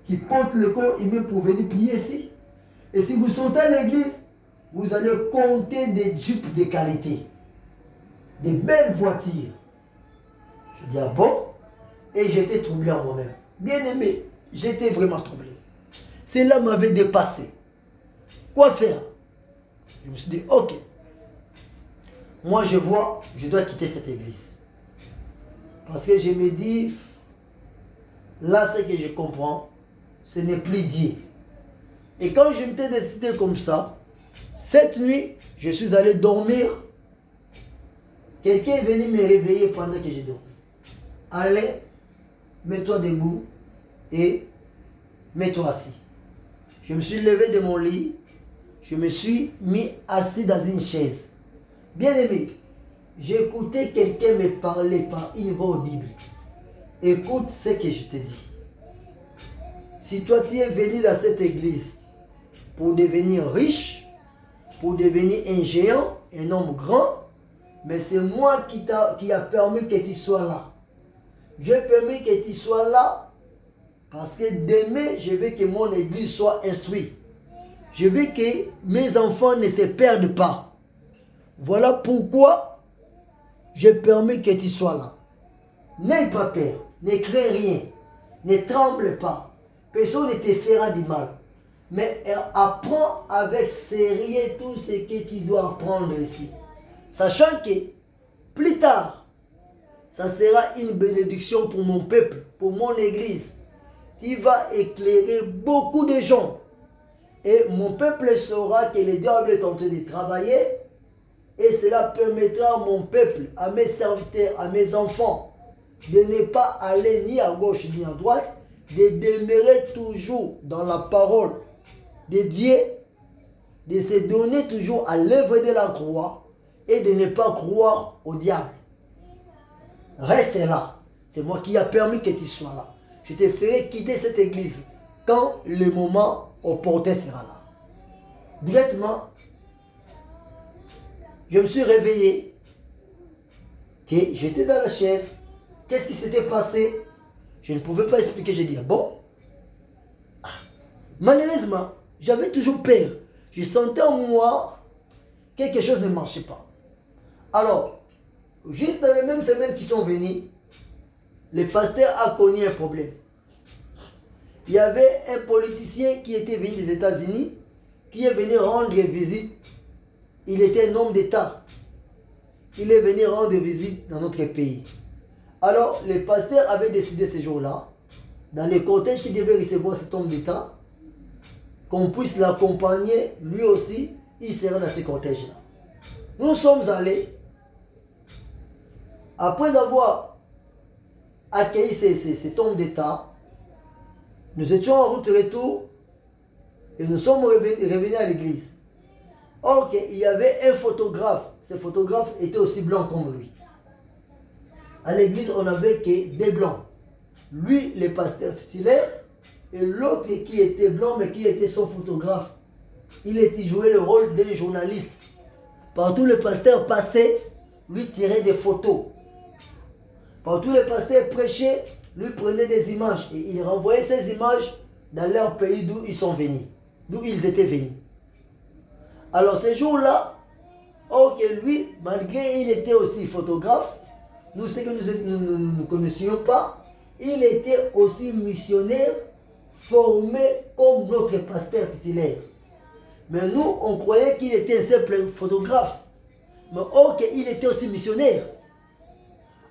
qui portent le corps humain pour venir prier ici. Et si vous sortez à l'église, vous allez compter des jeeps de qualité, des belles voitures. Je dis, ah bon? Et j'étais troublé en moi-même. Bien aimé, j'étais vraiment troublé. Cela m'avait dépassé. Quoi faire? Je me suis dit, ok. Moi, je vois, je dois quitter cette église. Parce que je me dis, là, ce que je comprends, ce n'est plus Dieu. Et quand je m'étais décidé comme ça, cette nuit, je suis allé dormir. Quelqu'un est venu me réveiller pendant que j'ai dormi. Allez, mets-toi debout et mets-toi assis. Je me suis levé de mon lit, je me suis mis assis dans une chaise. Bien aimé, j'ai écouté quelqu'un me parler par une voix audible. Écoute ce que je te dis. Si toi tu es venu dans cette église pour devenir riche, pour devenir un géant, un homme grand, mais c'est moi qui a permis que tu sois là. J'ai permis que tu sois là parce que demain, je veux que mon église soit instruite. Je veux que mes enfants ne se perdent pas. Voilà pourquoi j'ai permis que tu sois là. N'aie pas peur, ne crains rien, ne tremble pas. Personne ne te fera du mal. Mais apprends avec sérieux tout ce que tu dois apprendre ici. Sachant que plus tard, ça sera une bénédiction pour mon peuple, pour mon église. Tu vas éclairer beaucoup de gens. Et mon peuple saura que le diable est en train de travailler. Et cela permettra à mon peuple, à mes serviteurs, à mes enfants, de ne pas aller ni à gauche ni à droite, de demeurer toujours dans la parole de Dieu, de se donner toujours à l'œuvre de la croix et de ne pas croire au diable. Reste là. C'est moi qui ai permis que tu sois là. Je te ferai quitter cette église quand le moment opportun sera là. Directement, je me suis réveillé, que j'étais dans la chaise. Qu'est-ce qui s'était passé? Je ne pouvais pas expliquer. J'ai dit, ah bon? Malheureusement, j'avais toujours peur. Je sentais en moi quelque chose ne marchait pas. Alors, juste dans les mêmes semaines qui sont venues, le pasteur a connu un problème. Il y avait un politicien qui était venu des États-Unis, qui est venu rendre visite. Il était un homme d'État. Il est venu rendre visite dans notre pays. Alors, le pasteur avait décidé ce jour-là, dans le cortège qui devait recevoir cet homme d'État, qu'on puisse l'accompagner, lui aussi, il sera dans ce cortège-là. Nous sommes allés, après avoir accueilli cet homme d'État, nous étions en route retour et nous sommes revenus à l'église. Or, il y avait un photographe. Ce photographe était aussi blanc comme lui. À l'église, on n'avait que des blancs. Lui, le pasteur titulaire, et l'autre qui était blanc, mais qui était son photographe. Il jouait le rôle d'un journaliste. Partout le pasteur passait, lui tirait des photos. Partout le pasteur prêchait, lui prenait des images. Et il renvoyait ces images dans leur pays d'où ils sont venus. D'où ils étaient venus. Alors ce jour-là, or que lui, malgré qu'il était aussi photographe, nous, ce que nous ne connaissions pas, il était aussi missionnaire, formé comme notre pasteur titulaire. Mais nous, on croyait qu'il était un simple photographe. Mais or qu'il était aussi missionnaire.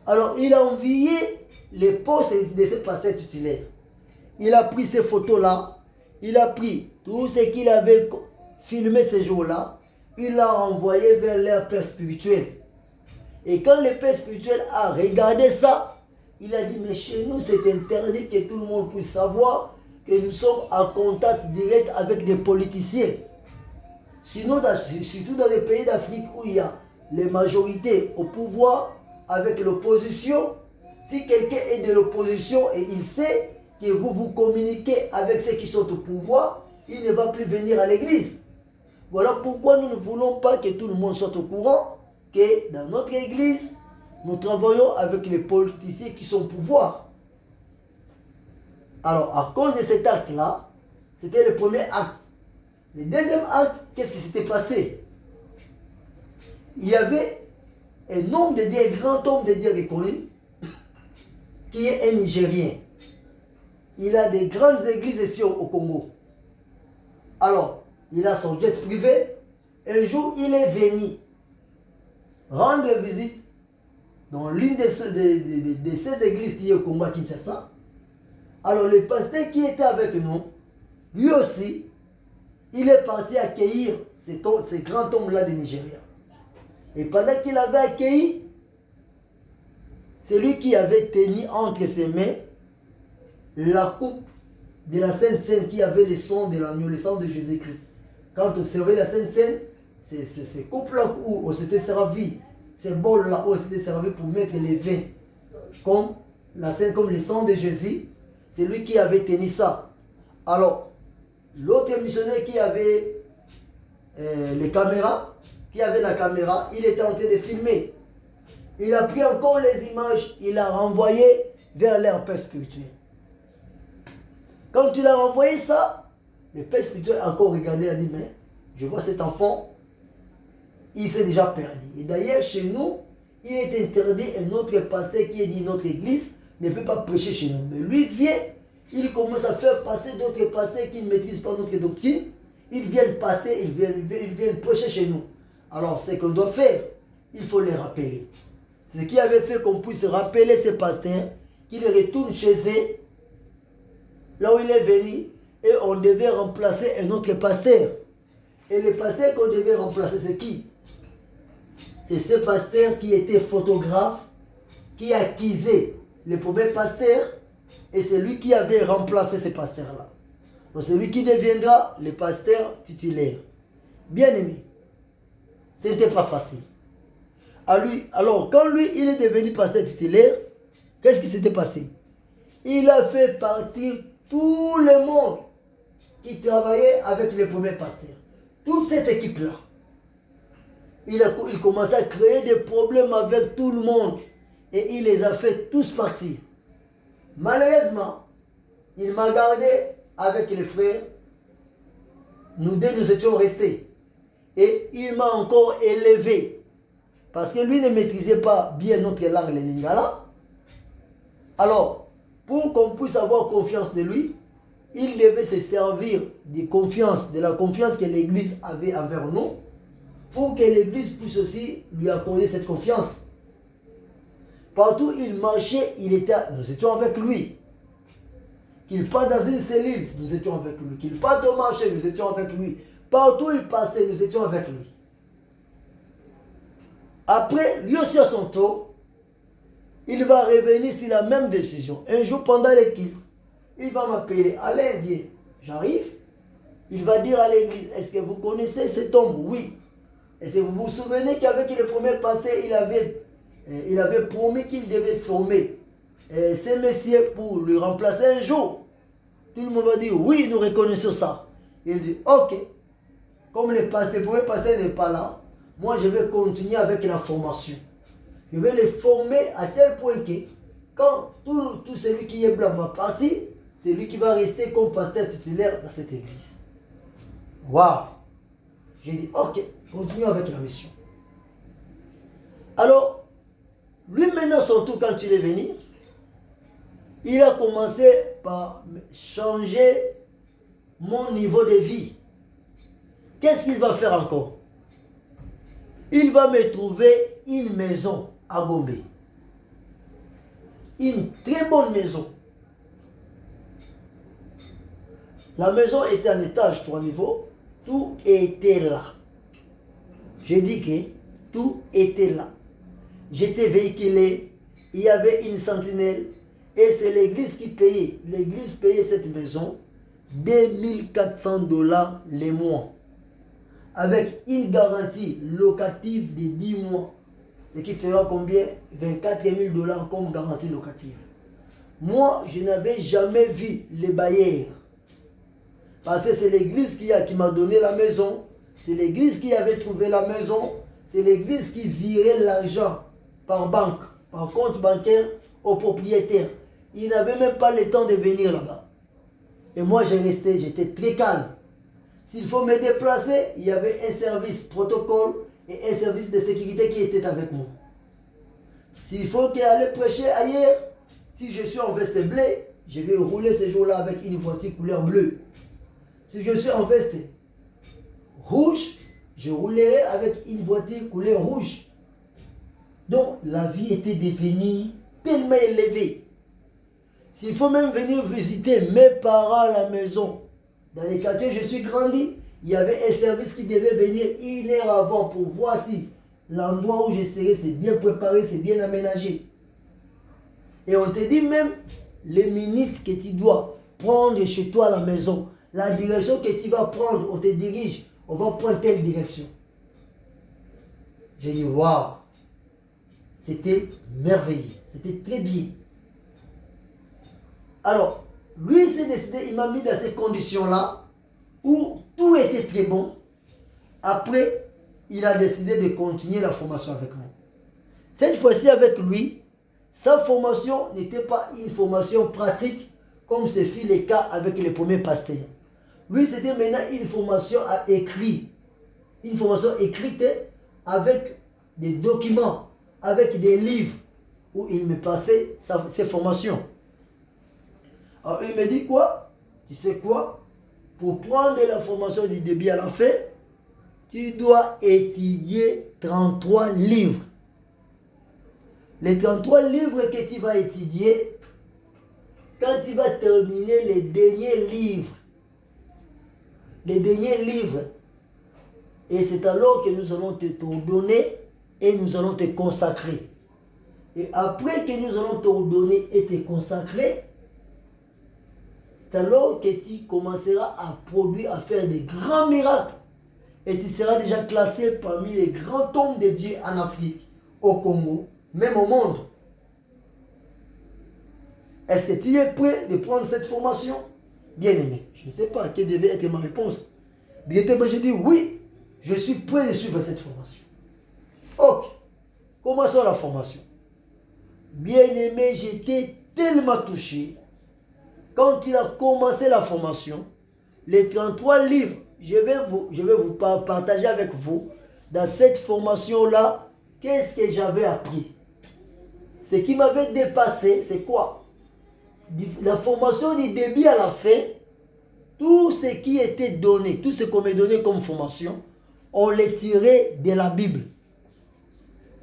Alors il a envié les postes de ce pasteur titulaire. Il a pris ces photos-là, il a pris tout ce qu'il avait filmé ce jour-là, il l'a envoyé vers leur père spirituel. Et quand le père spirituel a regardé ça, il a dit, mais chez nous c'est interdit que tout le monde puisse savoir que nous sommes en contact direct avec des politiciens. Sinon, surtout dans les pays d'Afrique où il y a les majorités au pouvoir avec l'opposition, si quelqu'un est de l'opposition et il sait que vous communiquez avec ceux qui sont au pouvoir, il ne va plus venir à l'église. Voilà pourquoi nous ne voulons pas que tout le monde soit au courant que dans notre église, nous travaillons avec les politiciens qui sont au pouvoir. Alors, à cause de cet acte-là, c'était le premier acte. Le deuxième acte, qu'est-ce qui s'était passé? Il y avait un homme de Dieu, un grand homme de Dieu reconnu, qui est un Nigérien. Il a des grandes églises ici au Congo. Alors, il a son jet privé. Un jour, il est venu rendre visite dans l'une de ces églises qui est au Congo à Kinshasa. Alors, le pasteur qui était avec nous, lui aussi, il est parti accueillir ce grand homme-là de Nigeria. Et pendant qu'il avait accueilli, c'est lui qui avait tenu entre ses mains la coupe de la Sainte Seine qui avait le sang de l'agneau, le sang de Jésus-Christ. Quand on servait la Sainte Seine, c'est ces coupes-là où on s'était servi, ces bols-là où on s'était servi pour mettre les vins, comme la Seine, comme le sang de Jésus, c'est lui qui avait tenu ça. Alors, l'autre missionnaire qui avait les caméras, qui avait la caméra, il était en train de filmer. Il a pris encore les images, il a renvoyé vers leur père spirituel. Quand il a renvoyé ça, le père spirituel a encore regardé et a dit, mais je vois cet enfant, il s'est déjà perdu. Et d'ailleurs, chez nous, il est interdit, un autre pasteur qui est dit notre église ne peut pas prêcher chez nous. Mais lui vient, il commence à faire passer d'autres pasteurs qui ne maîtrisent pas notre doctrine. Ils viennent passer, ils viennent prêcher chez nous. Alors, ce qu'on doit faire, il faut les rappeler. Ce qui avait fait qu'on puisse rappeler ces pasteurs, qu'ils retournent chez eux, là où il est venu, et on devait remplacer un autre pasteur. Et le pasteur qu'on devait remplacer, c'est qui? C'est ce pasteur qui était photographe, qui accusait le premier pasteur, et c'est lui qui avait remplacé ce pasteur-là. Donc c'est lui qui deviendra le pasteur titulaire. Bien aimé, ce n'était pas facile. Alors, quand lui, il est devenu pasteur titulaire, qu'est-ce qui s'était passé? Il a fait partir tout le monde qui travaillait avec le premier pasteur. Toute cette équipe-là. Il commençait à créer des problèmes avec tout le monde. Et il les a fait tous partir. Malheureusement, il m'a gardé avec les frères. Nous deux, nous étions restés. Et il m'a encore élevé. Parce que lui ne maîtrisait pas bien notre langue, le lingala. Alors, pour qu'on puisse avoir confiance de lui, il devait se servir de la confiance que l'Église avait envers nous, pour que l'Église puisse aussi lui accorder cette confiance. Partout où il marchait, nous étions avec lui. Qu'il parte dans une cellule, nous étions avec lui. Qu'il parte au marché, nous étions avec lui. Partout où il passait, nous étions avec lui. Après, lui aussi à son tour, il va revenir sur la même décision. Un jour, pendant les cultes, il va m'appeler. Allez, viens. J'arrive. Il va dire à l'église, est-ce que vous connaissez cet homme? Oui. Est-ce que vous vous souvenez qu'avec le premier pasteur, il avait promis qu'il devait former ces messieurs pour le remplacer un jour? Tout le monde va dire, oui, nous reconnaissons ça. Il dit, ok. Comme le premier pasteur n'est pas là, moi je vais continuer avec la formation. Je vais les former à tel point que quand tout celui qui est blanc va partir, c'est lui qui va rester comme pasteur titulaire dans cette église. Waouh! J'ai dit, ok, continuons avec la mission. Alors, lui maintenant, surtout quand il est venu, il a commencé par changer mon niveau de vie. Qu'est-ce qu'il va faire encore? Il va me trouver une maison à Gombe. Une très bonne maison. La maison était en étage, 3 niveaux. Tout était là. J'ai dit que tout était là. J'étais véhiculé. Il y avait une sentinelle. Et c'est l'église qui payait. L'église payait cette maison. $2400 les mois, avec une garantie locative de 10 mois, ce qui fera combien? $24 000 comme garantie locative. Moi, je n'avais jamais vu les bailleurs, parce que c'est l'église qui m'a donné la maison, c'est l'église qui avait trouvé la maison, c'est l'église qui virait l'argent par banque, par compte bancaire aux propriétaires. Ils n'avaient même pas le temps de venir là-bas. Et moi, j'étais très calme. S'il faut me déplacer, il y avait un service protocole et un service de sécurité qui était avec moi. S'il faut aller prêcher ailleurs, si je suis en veste bleue, je vais rouler ce jour-là avec une voiture couleur bleue. Si je suis en veste rouge, je roulerai avec une voiture couleur rouge. Donc la vie était devenue tellement élevée. S'il faut même venir visiter mes parents à la maison, dans les quartiers où je suis grandi, il y avait un service qui devait venir 1 heure avant pour voir si l'endroit où je serai, c'est bien préparé, c'est bien aménagé. Et on te dit même les minutes que tu dois prendre chez toi à la maison, la direction que tu vas prendre, on te dirige, on va prendre telle direction. J'ai dit, waouh, c'était merveilleux, c'était très bien. Alors, lui s'est décidé, il m'a mis dans ces conditions-là, où tout était très bon. Après, il a décidé de continuer la formation avec moi. Cette fois-ci avec lui, sa formation n'était pas une formation pratique, comme ce fut le cas avec les premiers pasteurs. Lui, c'était maintenant une formation à écrit. Une formation écrite avec des documents, avec des livres, où il me passait ses formations. Alors il me dit quoi? Tu sais quoi? Pour prendre la formation du début à la fin, tu dois étudier 33 livres. Les 33 livres que tu vas étudier, quand tu vas terminer les derniers livres, et c'est alors que nous allons te donner et nous allons te consacrer. Et après que nous allons te donner et te consacrer, c'est alors que tu commenceras à produire, à faire des grands miracles. Et tu seras déjà classé parmi les grands hommes de Dieu en Afrique, au Congo, même au monde. Est-ce que tu es prêt de prendre cette formation? Bien aimé, je ne sais pas quelle devait être ma réponse. Bien aimé, je dis oui, je suis prêt de suivre cette formation. Ok, commençons la formation. Bien aimé, j'étais tellement touché. Quand il a commencé la formation, les 33 livres, je vais vous partager avec vous, dans cette formation-là, qu'est-ce que j'avais appris? Ce qui m'avait dépassé, c'est quoi? La formation du début à la fin, tout ce qui était donné, tout ce qu'on m'a donné comme formation, on les tirait de la Bible.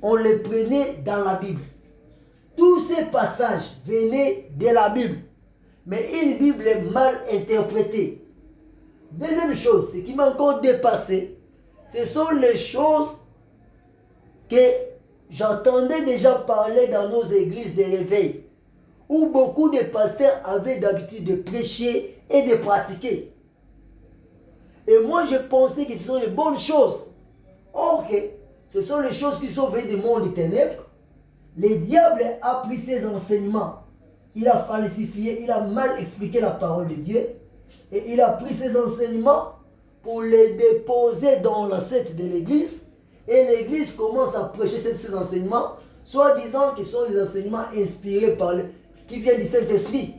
On les prenait dans la Bible. Tous ces passages venaient de la Bible. Mais une Bible est mal interprétée. Deuxième chose, ce qui m'a encore dépassé, ce sont les choses que j'entendais déjà parler dans nos églises de réveil, où beaucoup de pasteurs avaient d'habitude de prêcher et de pratiquer. Et moi, je pensais que ce sont les bonnes choses. Or, ce sont les choses qui sont venues du monde des ténèbres. Le diable a pris ses enseignements. Il a falsifié, il a mal expliqué la parole de Dieu. Et il a pris ses enseignements pour les déposer dans l'assiette de l'église. Et l'église commence à prêcher ces enseignements, soi-disant que ce sont les enseignements inspirés qui viennent du Saint-Esprit.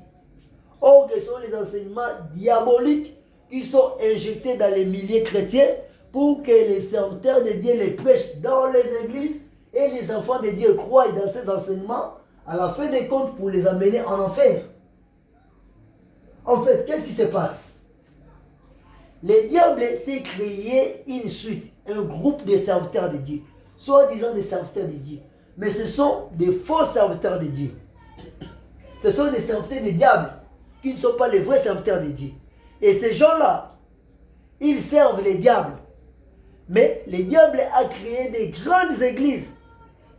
Or, ce sont les enseignements diaboliques qui sont injectés dans les milieux chrétiens pour que les serviteurs de Dieu les prêchent dans les églises et les enfants de Dieu croient dans ces enseignements, à la fin des comptes, pour les amener en enfer. En fait, qu'est-ce qui se passe? Le diable s'est créé une suite, un groupe de serviteurs de Dieu, soi-disant des serviteurs de Dieu. Mais ce sont des faux serviteurs de Dieu. Ce sont des serviteurs du diable qui ne sont pas les vrais serviteurs de Dieu. Et ces gens-là, ils servent les diables. Mais le diable a créé des grandes églises.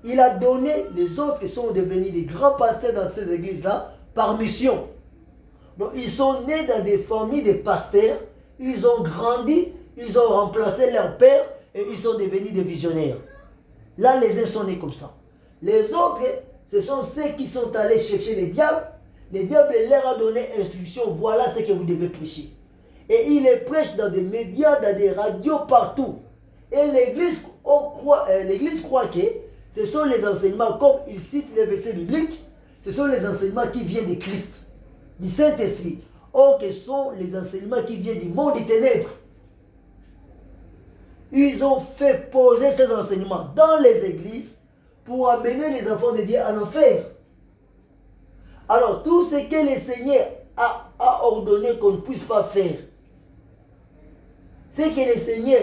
Il a donné les autres qui sont devenus des grands pasteurs dans ces églises-là par mission. Donc ils sont nés dans des familles de pasteurs, ils ont grandi, ils ont remplacé leur père et ils sont devenus des visionnaires. Là, les uns sont nés comme ça. Les autres, ce sont ceux qui sont allés chercher les diables. Le diable leur a donné instruction, voilà ce que vous devez prêcher. Et il les prêche dans des médias, dans des radios, partout. Et l'Église croit que ce sont les enseignements, comme il cite les versets bibliques, ce sont les enseignements qui viennent de Christ, du Saint-Esprit. Or, ce sont les enseignements qui viennent du monde des ténèbres. Ils ont fait poser ces enseignements dans les églises pour amener les enfants de Dieu en enfer. Alors, tout ce que le Seigneur a ordonné qu'on ne puisse pas faire, c'est que le Seigneur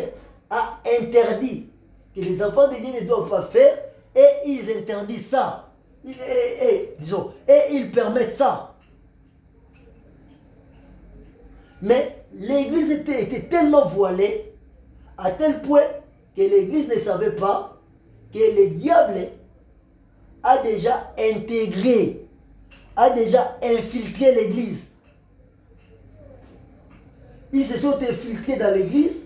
a interdit que les enfants de Dieu ne doivent pas faire, et ils interdisent ça. Et ils permettent ça. Mais l'église était tellement voilée, à tel point que l'église ne savait pas que le diable a déjà intégré, a déjà infiltré l'église. Ils se sont infiltrés dans l'église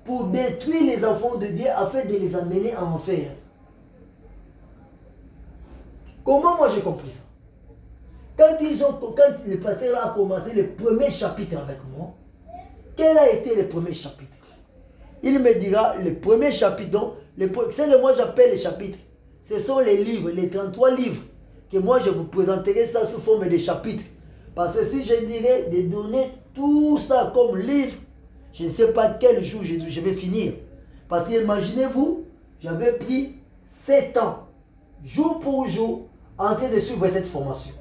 pour détruire les enfants de Dieu afin de les amener en enfer. Comment moi j'ai compris ça? Quand le pasteur a commencé le premier chapitre avec moi, quel a été le premier chapitre? Il me dira le premier chapitre, c'est le moi j'appelle les chapitres. Ce sont les livres, les 33 livres, que moi je vous présenterai ça sous forme de chapitres. Parce que si je dirais de donner tout ça comme livre, je ne sais pas quel jour je vais finir. Parce que imaginez-vous, j'avais pris 7 ans, jour pour jour, en train de suivre cette formation.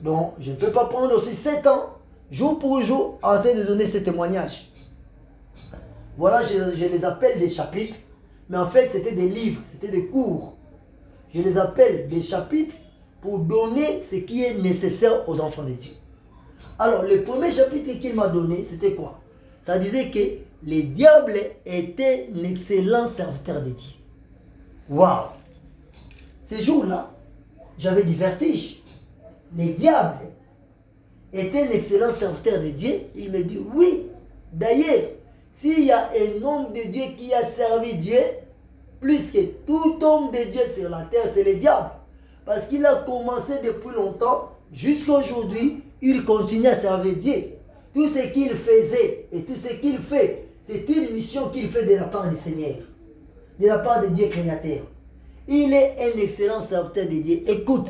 Donc, je ne peux pas prendre aussi 7 ans, jour pour jour, en train de donner ces témoignages. Voilà, je les appelle des chapitres, mais en fait, c'était des livres, c'était des cours. Je les appelle des chapitres pour donner ce qui est nécessaire aux enfants de Dieu. Alors, le premier chapitre qu'il m'a donné, c'était quoi? Ça disait que les diables étaient un excellent serviteur de Dieu. Waouh! Ces jours-là, j'avais du vertige. Les diables étaient un excellent serviteur de Dieu. Il me dit oui. D'ailleurs, s'il y a un homme de Dieu qui a servi Dieu, plus que tout homme de Dieu sur la terre, c'est le diable. Parce qu'il a commencé depuis longtemps, jusqu'à aujourd'hui, il continue à servir Dieu. Tout ce qu'il faisait et tout ce qu'il fait, c'est une mission qu'il fait de la part du Seigneur, de la part de Dieu créateur. Il est un excellent serviteur de Dieu. Écoute,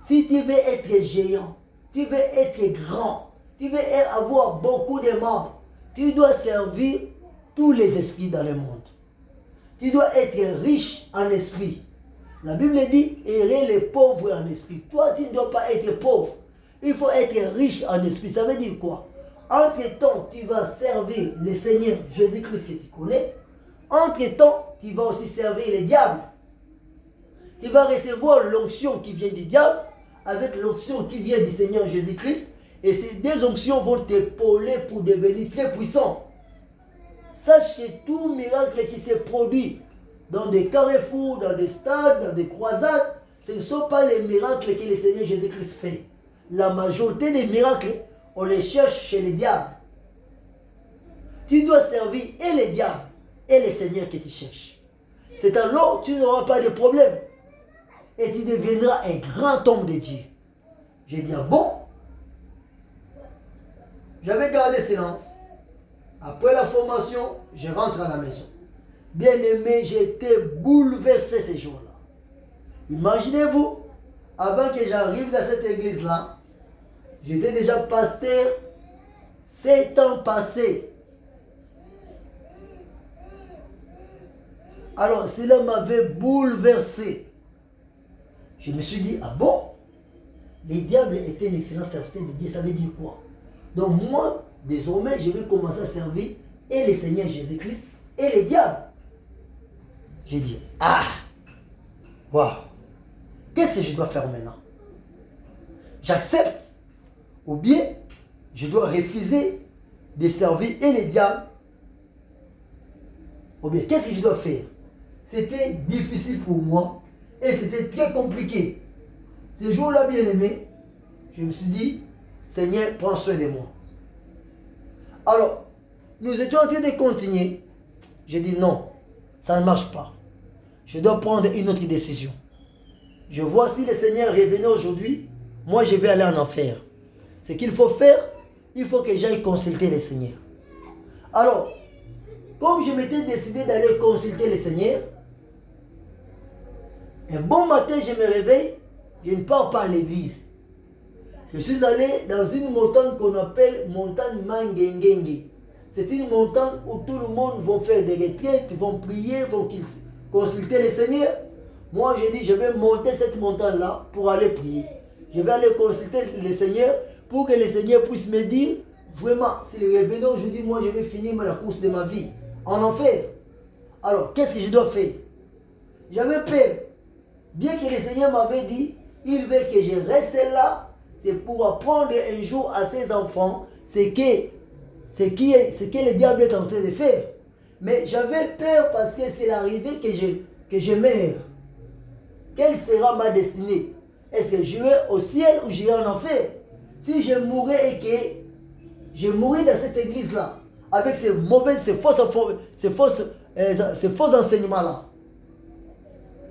si tu veux être géant, tu veux être grand, tu veux avoir beaucoup de membres, tu dois servir tous les esprits dans le monde. Tu dois être riche en esprit. La Bible dit, errer les pauvres en esprit. Toi, tu ne dois pas être pauvre. Il faut être riche en esprit. Ça veut dire quoi? Entre-temps, tu vas servir le Seigneur Jésus-Christ que tu connais. Entre-temps, tu vas aussi servir les diables. Tu vas recevoir l'onction qui vient du diable avec l'onction qui vient du Seigneur Jésus-Christ. Et ces deux onctions vont t'épauler pour devenir très puissant. Sache que tout miracle qui se produit dans des carrefours, dans des stades, dans des croisades, ce ne sont pas les miracles que le Seigneur Jésus-Christ fait. La majorité des miracles, on les cherche chez les diables. Tu dois servir et les diables et les seigneurs que tu cherches. C'est alors que tu n'auras pas de problème. Et tu deviendras un grand homme de Dieu. J'ai dit, ah bon? J'avais gardé silence. Après la formation, je rentre à la maison. Bien aimé, j'étais bouleversé ces jours-là. Imaginez-vous, avant que j'arrive dans cette église-là, j'étais déjà pasteur 7 ans passés. Alors, cela m'avait bouleversé. Je me suis dit, ah bon? Les diables étaient un excellent serviteur de Dieu, ça veut dire quoi? Donc moi, désormais, je vais commencer à servir et le Seigneur Jésus-Christ et les diables. J'ai dit, ah, waouh, qu'est-ce que je dois faire maintenant? J'accepte ou bien je dois refuser de servir et les diables? Ou bien qu'est-ce que je dois faire? C'était difficile pour moi et c'était très compliqué. Ce jour-là, bien aimé, Je me suis dit, Seigneur, prends soin de moi. Alors, nous étions en train de continuer. J'ai dit non, ça ne marche pas. Je dois prendre une autre décision. Je vois si le Seigneur revenait aujourd'hui, moi je vais aller en enfer. Ce qu'il faut faire, il faut que j'aille consulter le Seigneur. Alors, comme je m'étais décidé d'aller consulter le Seigneur, un bon matin je me réveille, je ne pars pas à l'église. Je suis allé dans une montagne qu'on appelle montagne Mangengenge. C'est une montagne où tout le monde va faire des retraites, vont prier, vont consulter le Seigneur. Moi, j'ai dit, je vais monter cette montagne-là pour aller prier. Je vais aller consulter le Seigneur pour que le Seigneur puisse me dire, vraiment, si le revenait aujourd'hui, moi, je vais finir la course de ma vie en enfer. Alors, qu'est-ce que je dois faire? J'avais peur. Bien que le Seigneur m'avait dit, il veut que je reste là, c'est pour apprendre un jour à ses enfants ce que le diable est en train de faire. Mais j'avais peur parce que c'est l'arrivée que je meurs. Quelle sera ma destinée? Est-ce que j'irai au ciel ou j'irai en enfer? Si je mourrais et que je mourrais dans cette église-là, avec ces faux enseignements-là,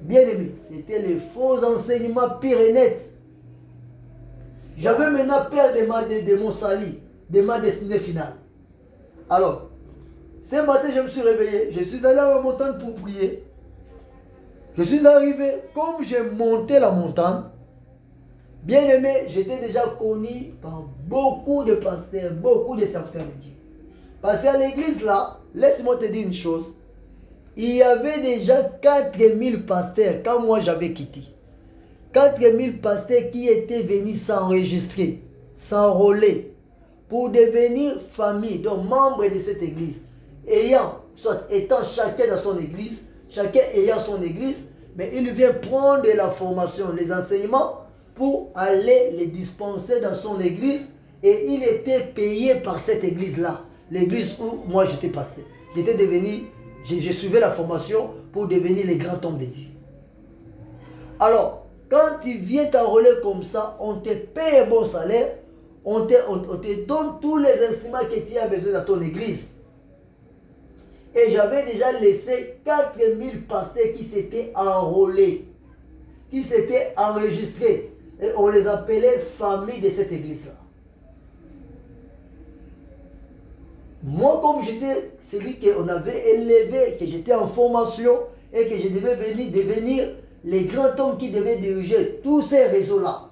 bien aimé, c'était les faux enseignements pires et nets. J'avais maintenant peur de mon salut, de ma destinée finale. Alors, ce matin, je me suis réveillé, je suis allé à la montagne pour prier. Je suis arrivé, comme j'ai monté la montagne, bien aimé, j'étais déjà connu par beaucoup de pasteurs, beaucoup de serviteurs de Dieu. Parce qu'à l'église là, laisse-moi te dire une chose, il y avait déjà 4000 pasteurs quand moi j'avais quitté. 4000 pasteurs qui étaient venus s'enregistrer, s'enrôler, pour devenir famille, donc membres de cette église, étant chacun dans son église, chacun ayant son église, mais il vient prendre la formation, les enseignements, pour aller les dispenser dans son église, et il était payé par cette église-là, l'église où moi j'étais pasteur. Je suivais la formation pour devenir les grands hommes de Dieu. Alors, quand tu viens t'enrôler comme ça, on te paye un bon salaire, on te donne tous les instruments que tu as besoin dans ton église. Et j'avais déjà laissé 4000 pasteurs qui s'étaient enrôlés, qui s'étaient enregistrés. Et on les appelait famille de cette église-là. Moi, comme j'étais celui qu'on avait élevé, que j'étais en formation et que je devais devenir les grands hommes qui devaient diriger tous ces réseaux-là.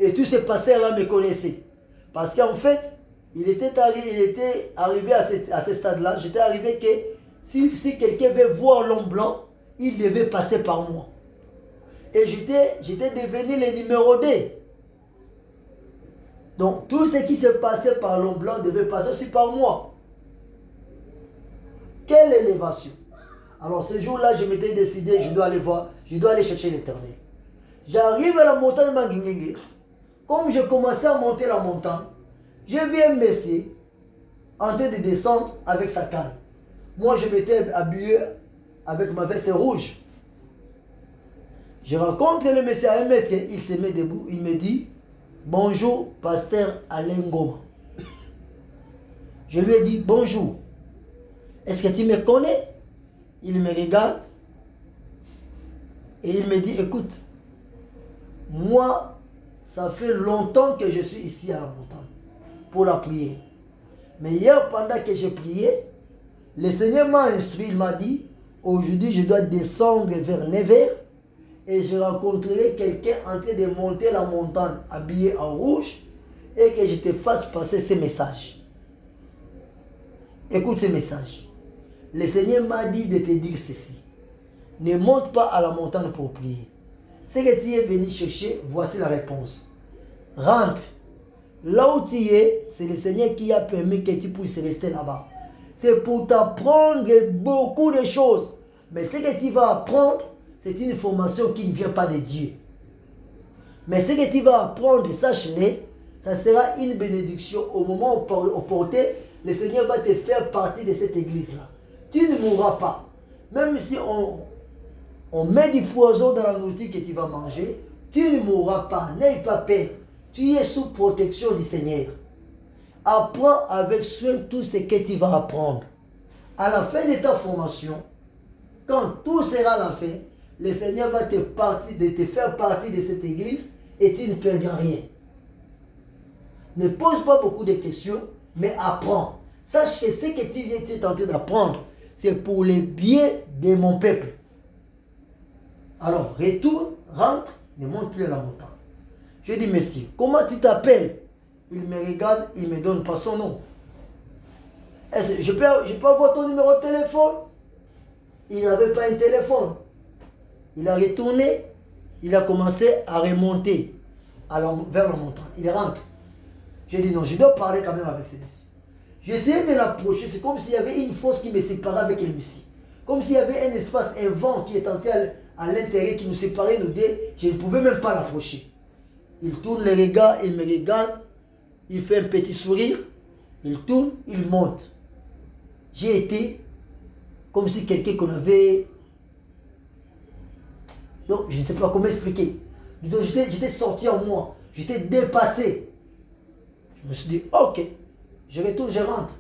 Et tous ces pasteurs-là me connaissaient. Parce qu'en fait, il était arrivé à ce stade-là. J'étais arrivé que si quelqu'un veut voir l'homme blanc, il devait passer par moi. Et j'étais devenu le numéro 2. Donc, tout ce qui se passait par l'homme blanc devait passer aussi par moi. Quelle élévation! Alors, ce jour-là, je m'étais décidé, je dois aller chercher l'Éternel. J'arrive à la montagne Mangengenge. Comme je commençais à monter la montagne, j'ai vu un monsieur en train de descendre avec sa canne. Moi, je m'étais habillé avec ma veste rouge. Je rencontre le monsieur à 1 mètre, il se met debout, il me dit « Bonjour, pasteur Alain Ngoma ». Je lui ai dit « Bonjour, est-ce que tu me connais ?» Il me regarde et il me dit « Écoute, moi, ça fait longtemps que je suis ici à la montagne pour la prière. Mais hier, pendant que j'ai prié, le Seigneur m'a instruit, il m'a dit, aujourd'hui je dois descendre vers 9h et je rencontrerai quelqu'un en train de monter la montagne habillé en rouge et que je te fasse passer ces messages. Écoute ces messages. Le Seigneur m'a dit de te dire ceci. Ne monte pas à la montagne pour prier. Ce que tu es venu chercher, voici la réponse. Rentre. Là où tu es, c'est le Seigneur qui a permis que tu puisses rester là-bas. C'est pour t'apprendre beaucoup de choses. Mais ce que tu vas apprendre, c'est une formation qui ne vient pas de Dieu. Mais ce que tu vas apprendre, sache-le, ça sera une bénédiction. Au moment opportun, le Seigneur va te faire partie de cette église-là. Tu ne mourras pas. Même si on met du poison dans la nourriture que tu vas manger, tu ne mourras pas. N'aie pas peur. tu es sous protection du Seigneur. Apprends avec soin tout ce que tu vas apprendre. À la fin de ta formation, quand tout sera à la fin, le Seigneur va te faire partie de cette église et tu ne perdras rien. Ne pose pas beaucoup de questions, mais apprends. Sache que ce que tu es en train d'apprendre, c'est pour le bien de mon peuple. Alors, retourne, rentre, ne monte plus à la montagne. Je dis, monsieur, comment tu t'appelles? Il me regarde, il ne me donne pas son nom. Je peux avoir ton numéro de téléphone? Il n'avait pas un téléphone. Il a retourné, il a commencé à remonter vers la montagne. Il rentre. J'ai dit non, je dois parler quand même avec ce monsieur. J'essayais de l'approcher, c'est comme s'il y avait une fosse qui me séparait avec le monsieur. Comme s'il y avait un espace, un vent qui est entré à l'intérieur, qui nous séparait, nous deux. Je ne pouvais même pas l'approcher. Il tourne le regard, il me regarde, il fait un petit sourire, il tourne, il monte. J'ai été comme si quelqu'un qu'on avait... Donc, je ne sais pas comment expliquer. Donc, j'étais sorti en moi, j'étais dépassé. Je me suis dit, ok, je retourne, je rentre.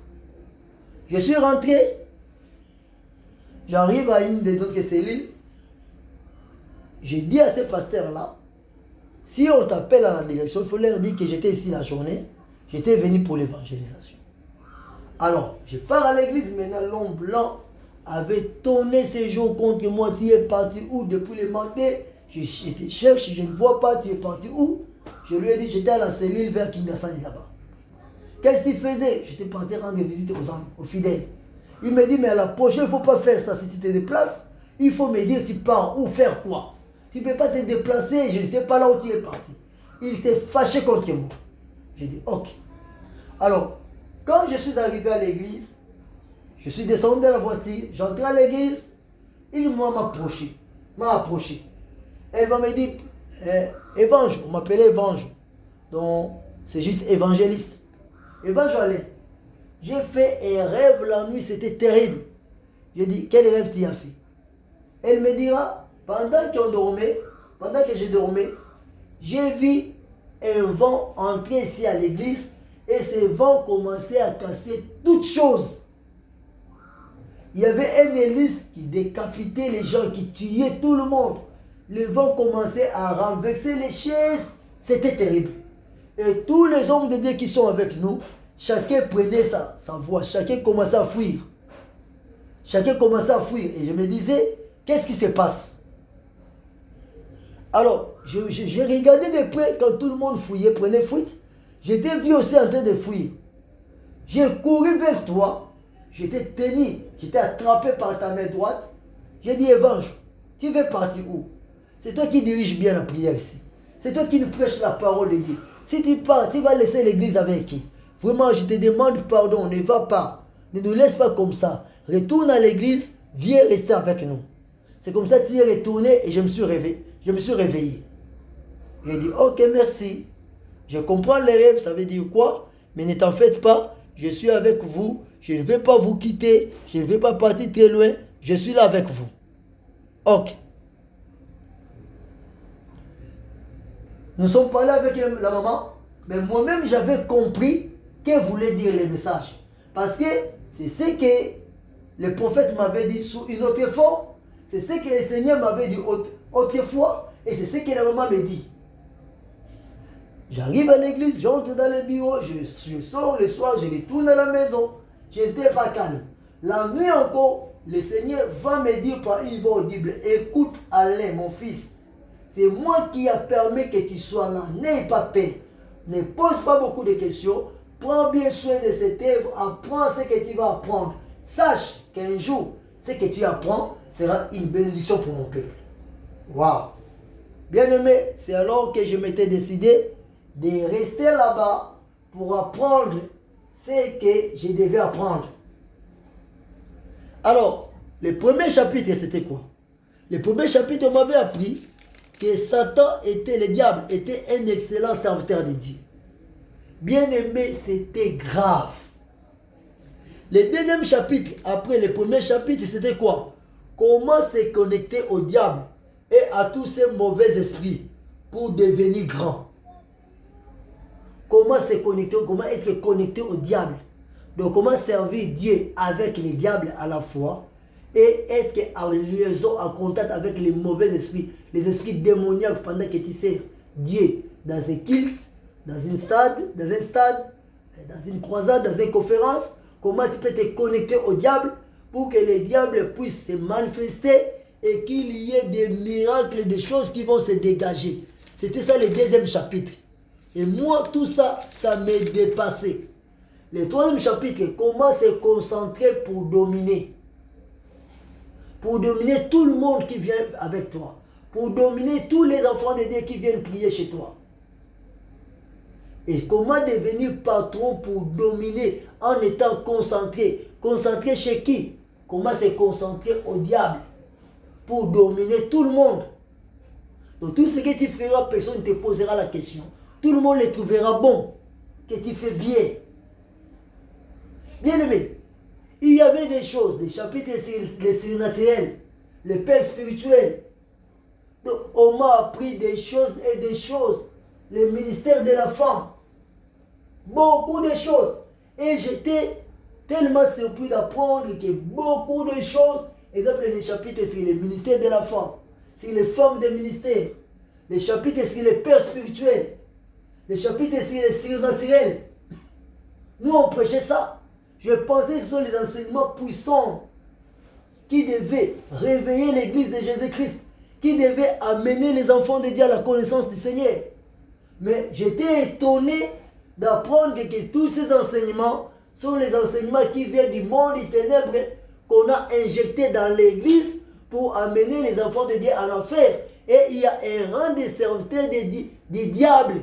Je suis rentré, j'arrive à une de notre cellules. J'ai dit à ces pasteurs-là, si on t'appelle à la direction, il faut leur dire que j'étais ici la journée, j'étais venu pour l'évangélisation. Alors, je pars à l'église, maintenant l'homme blanc avait tourné ses jours contre moi. Tu es parti où depuis le matin? Je te cherche, je ne vois pas, tu es parti où? Je lui ai dit, j'étais à la cellule vers Kingasani là-bas. Qu'est-ce qu'il faisait? J'étais parti rendre visite aux fidèles. Il me dit, mais à la prochaine, il ne faut pas faire ça. Si tu te déplaces, il faut me dire tu pars ou faire quoi. Tu ne peux pas te déplacer, je ne sais pas là où tu es parti. Il s'est fâché contre moi. J'ai dit, ok. Alors, quand je suis arrivé à l'église, je suis descendu de la voiture, j'entrais à l'église, il m'a approché. Elle m'a dit, évangile, on m'appelait évangile. Donc, c'est juste évangéliste. Évangile, j'ai fait un rêve la nuit, c'était terrible. Je dis, quel rêve tu as fait? Elle me dira, pendant que je dormais, j'ai vu un vent entrer ici à l'église et ce vent commençait à casser toutes choses. Il y avait un hélice qui décapitait les gens, qui tuait tout le monde. Le vent commençait à renverser les chaises. C'était terrible. Et tous les hommes de Dieu qui sont avec nous, chacun prenait sa voix, chacun commençait à fuir. Et je me disais, qu'est-ce qui se passe? Alors, j'ai regardé de près quand tout le monde fouillait, prenait fuite. J'étais vu aussi en train de fuir. J'ai couru vers toi. J'étais tenu, j'étais attrapé par ta main droite. J'ai dit, Évangile, tu veux partir où? C'est toi qui diriges bien la prière ici. C'est toi qui nous prêches la parole de Dieu. Si tu pars, tu vas laisser l'église avec qui? Vraiment, je te demande pardon, ne va pas. Ne nous laisse pas comme ça. Retourne à l'église, viens rester avec nous. C'est comme ça que tu es retourné et je me suis réveillé. J'ai dit, ok, merci. Je comprends les rêves, ça veut dire quoi? Mais ne t'en faites pas, je suis avec vous. Je ne vais pas vous quitter, je ne vais pas partir très loin. Je suis là avec vous. Ok. Nous sommes parlés avec la maman, mais moi-même j'avais compris qu'elle voulait dire le message. Parce que c'est ce que le prophète m'avait dit sous une autre forme, c'est ce que le Seigneur m'avait dit autrefois, et c'est ce que la maman me dit. J'arrive à l'église, j'entre dans le bureau, je sors le soir, je retourne à la maison. Je n'étais pas calme. La nuit encore, le Seigneur va me dire par une voix audible, écoute Alain, mon fils. C'est moi qui a permis que tu sois là. N'aie pas peur. Ne pose pas beaucoup de questions. Prends bien soin de cette œuvre. Apprends ce que tu vas apprendre. Sache qu'un jour, ce que tu apprends sera une bénédiction pour mon peuple. Waouh! Bien aimé, c'est alors que je m'étais décidé de rester là-bas pour apprendre ce que je devais apprendre. Alors, le premier chapitre, c'était quoi? Le premier chapitre m'avait appris que Satan le diable était un excellent serviteur de Dieu. Bien aimé, c'était grave. Le deuxième chapitre, après le premier chapitre, c'était quoi? Comment se connecter au diable et à tous ces mauvais esprits pour devenir grand. comment se connecter, comment être connecté au diable. Donc comment servir Dieu avec les diables à la fois et être en liaison, en contact avec les mauvais esprits, les esprits démoniaques pendant que tu sers Dieu dans un culte, dans un stade, dans une croisade, dans une conférence. Comment tu peux te connecter au diable pour que les diables puissent se manifester et qu'il y ait des miracles, des choses qui vont se dégager. C'était ça le deuxième chapitre. Et moi, tout ça, ça m'est dépassé. Le troisième chapitre, comment se concentrer pour dominer. Pour dominer tout le monde qui vient avec toi. Pour dominer tous les enfants de Dieu qui viennent prier chez toi. Et comment devenir patron pour dominer en étant concentré. Concentré chez qui? Comment se concentrer au diable pour dominer tout le monde. Donc tout ce que tu feras, personne ne te posera la question. Tout le monde le trouvera bon, que tu fais bien. Bien aimé, il y avait des choses, des chapitres les surnaturels, les pères spirituels. Donc on m'a appris des choses et des choses. Le ministère de la femme. Beaucoup de choses. Et j'étais tellement surpris d'apprendre que beaucoup de choses, exemple les chapitres sur le ministère de la femme, sur les femmes de ministère, les chapitres sur les pères spirituels, les chapitres sur les surnaturels. Nous on prêchait ça. Je pensais que ce sont les enseignements puissants qui devaient réveiller l'église de Jésus-Christ, qui devaient amener les enfants de Dieu à la connaissance du Seigneur. Mais j'étais étonné d'apprendre que tous ces enseignements sont les enseignements qui viennent du monde des ténèbres qu'on a injectés dans l'église pour amener les enfants de Dieu en enfer. Et il y a un rang de serviteurs des diables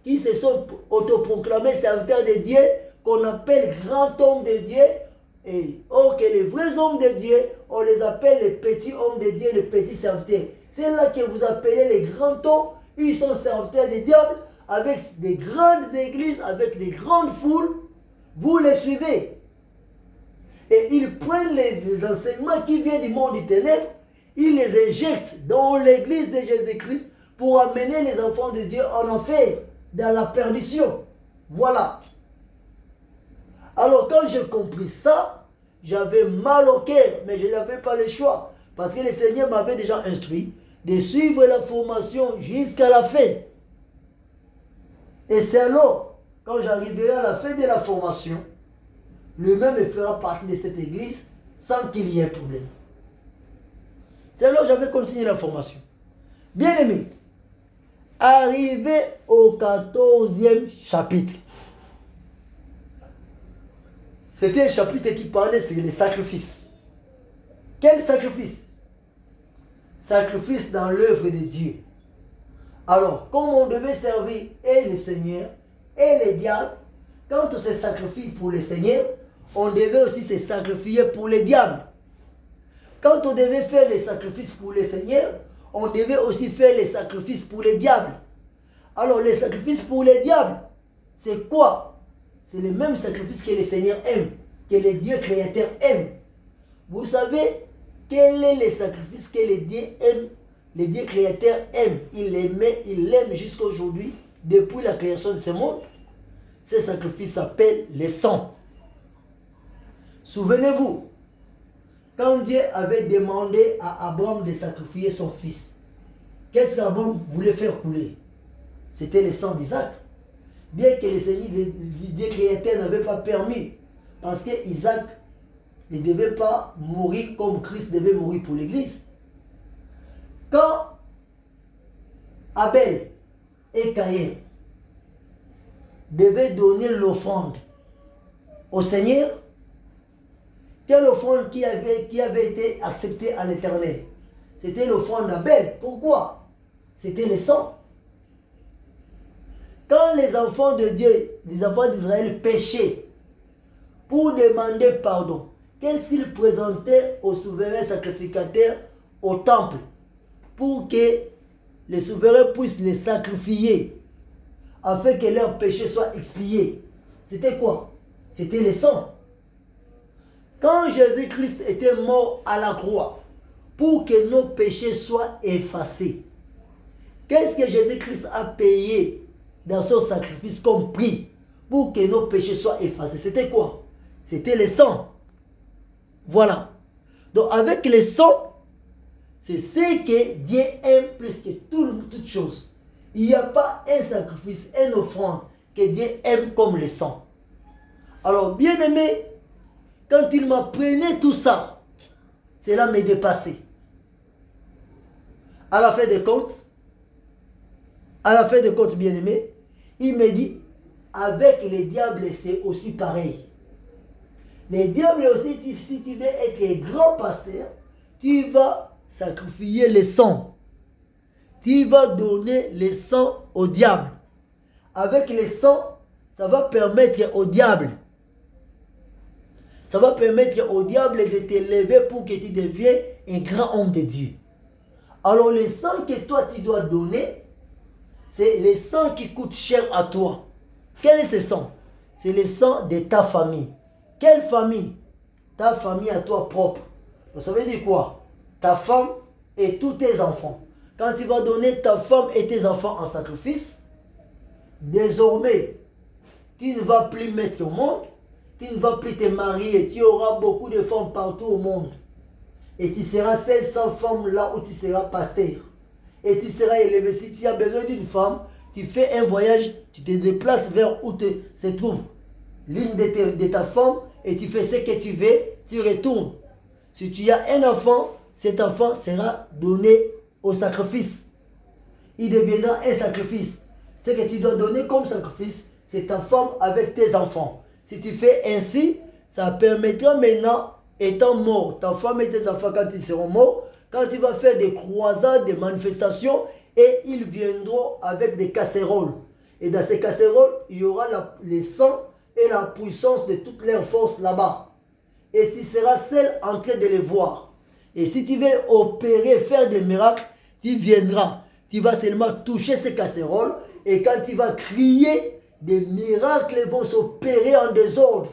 qui se sont autoproclamés serviteurs de Dieu, qu'on appelle grand homme de Dieu. Et or que les vrais hommes de Dieu, on les appelle les petits hommes de Dieu, les petits serviteurs. C'est là que vous appelez les grands hommes, ils sont serviteurs des diables, avec des grandes églises, avec des grandes foules. Vous les suivez. Et ils prennent les enseignements qui viennent du monde du ténèbre, ils les injectent dans l'église de Jésus-Christ pour amener les enfants de Dieu en enfer, dans la perdition. Voilà. Alors quand j'ai compris ça, j'avais mal au cœur, mais je n'avais pas le choix. Parce que le Seigneur m'avait déjà instruit de suivre la formation jusqu'à la fin. Et c'est alors, quand j'arriverai à la fin de la formation, lui-même me fera partie de cette église sans qu'il y ait problème. C'est alors que j'avais continué la formation. Bien aimé, arrivé au 14e chapitre. C'était un chapitre qui parlait sur les sacrifices. Quel sacrifice? Sacrifice dans l'œuvre de Dieu. Alors, comme on devait servir et le Seigneur et les diables, quand on se sacrifie pour le Seigneur, on devait aussi se sacrifier pour les diables. Quand on devait faire les sacrifices pour le Seigneur, on devait aussi faire les sacrifices pour les diables. Alors, les sacrifices pour les diables, c'est quoi? C'est le même sacrifice que le Seigneur aime, que le Dieu créateur aime. Vous savez quel est le sacrifice que le Dieu aime? Le Dieu créateur aime. Il l'aime jusqu'à aujourd'hui, depuis la création de ce monde. Ce sacrifice s'appelle le sang. Souvenez-vous, quand Dieu avait demandé à Abraham de sacrifier son fils, qu'est-ce qu'Abraham voulait faire couler? C'était le sang d'Isaac. Bien que le Seigneur, le Dieu créateur, n'avait pas permis, parce qu'Isaac ne devait pas mourir comme Christ devait mourir pour l'Église. Quand Abel et Caïn devaient donner l'offrande au Seigneur, quelle offrande qui avait été acceptée à l'Éternel? C'était l'offrande d'Abel. Pourquoi? C'était le sang. Quand les enfants de Dieu, les enfants d'Israël péchaient pour demander pardon, qu'est-ce qu'ils présentaient au souverain sacrificateur au temple pour que les souverains puissent les sacrifier afin que leurs péchés soient expiés? C'était quoi? C'était le sang. Quand Jésus-Christ était mort à la croix pour que nos péchés soient effacés, qu'est-ce que Jésus-Christ a payé dans son sacrifice comme prix pour que nos péchés soient effacés. C'était quoi? C'était le sang. Voilà. Donc avec le sang, c'est ce que Dieu aime plus que toute chose. Il n'y a pas un sacrifice, une offrande que Dieu aime comme le sang. Alors, bien aimé, quand il m'apprenait tout ça, cela me dépassait. À la fin des comptes, bien aimé, il me dit, avec les diables, c'est aussi pareil. Les diables aussi, si tu veux être un grand pasteur, tu vas sacrifier le sang. Tu vas donner le sang au diable. Avec le sang, ça va permettre au diable. Ça va permettre au diable de t'élever pour que tu deviennes un grand homme de Dieu. Alors le sang que toi tu dois donner, c'est le sang qui coûte cher à toi. Quel est ce sang? C'est le sang de ta famille. Quelle famille? Ta famille à toi propre. Ça veut dire quoi? Ta femme et tous tes enfants. Quand tu vas donner ta femme et tes enfants en sacrifice, désormais, tu ne vas plus mettre au monde, tu ne vas plus te marier, tu auras beaucoup de femmes partout au monde. Et tu seras seul sans femme là où tu seras pasteur. Et tu seras élevé. Si tu as besoin d'une femme, tu fais un voyage, tu te déplaces vers où se trouve l'une de ta femme et tu fais ce que tu veux, tu retournes. Si tu as un enfant, cet enfant sera donné au sacrifice. Il deviendra un sacrifice. Ce que tu dois donner comme sacrifice, c'est ta femme avec tes enfants. Si tu fais ainsi, ça permettra maintenant, étant mort, ta femme et tes enfants, quand ils seront morts, quand tu vas faire des croisades, des manifestations, et ils viendront avec des casseroles. Et dans ces casseroles, il y aura le sang et la puissance de toutes leurs forces là-bas. Et tu seras seul en train de les voir. Et si tu veux opérer, faire des miracles, tu viendras. Tu vas seulement toucher ces casseroles. Et quand tu vas crier, des miracles vont s'opérer en désordre.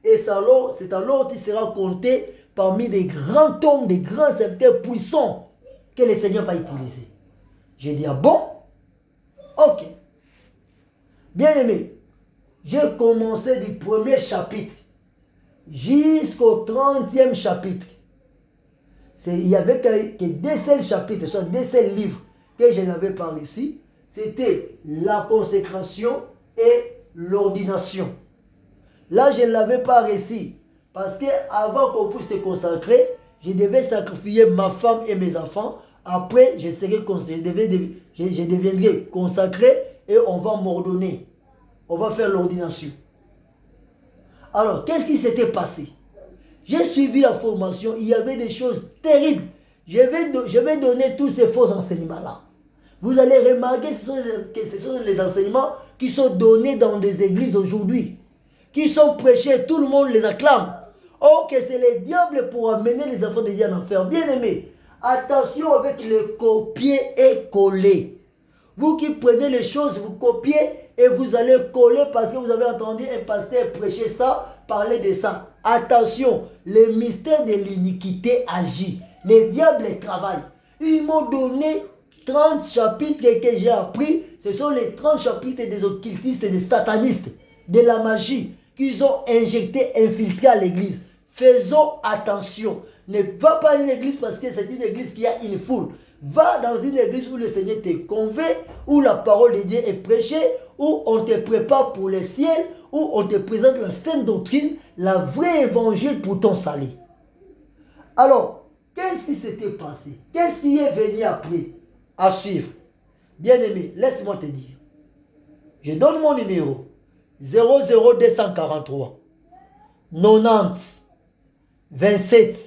Et c'est alors que tu seras compté parmi des grands hommes, des grands serviteurs puissants que le Seigneur va utiliser. J'ai dit, ah bon? Ok. Bien aimé, j'ai commencé du premier chapitre jusqu'au 30e chapitre. Il n'y avait que deux seuls chapitres, soit deux seuls livres que je n'avais pas réussi. C'était la consécration et l'ordination. Là, je ne l'avais pas réussi. Parce qu'avant qu'on puisse te consacrer, je devais sacrifier ma femme et mes enfants. Après, je deviendrai consacré et on va m'ordonner. On va faire l'ordination. Alors, qu'est-ce qui s'était passé? J'ai suivi la formation, il y avait des choses terribles. Je vais donner tous ces faux enseignements-là. Vous allez remarquer que ce sont les enseignements qui sont donnés dans des églises aujourd'hui, qui sont prêchés, tout le monde les acclame. Oh, que c'est le diable pour amener les enfants de Dieu en enfer. Bien aimé, attention avec le copier et coller. Vous qui prenez les choses, vous copiez et vous allez coller parce que vous avez entendu un pasteur prêcher ça, parler de ça. Attention, le mystère de l'iniquité agit. Les diables travaillent. Ils m'ont donné 30 chapitres que j'ai appris. Ce sont les 30 chapitres des occultistes et des satanistes, de la magie qu'ils ont injecté, infiltré à l'église. Faisons attention. Ne va pas à une église parce que c'est une église qui a une foule. Va dans une église où le Seigneur te convainc, où la parole de Dieu est prêchée, où on te prépare pour le ciel, où on te présente la sainte doctrine, la vraie évangile pour ton salut. Alors, qu'est-ce qui s'était passé? Qu'est-ce qui est venu après? À suivre. Bien-aimé, laisse-moi te dire. Je donne mon numéro. 00243 90 27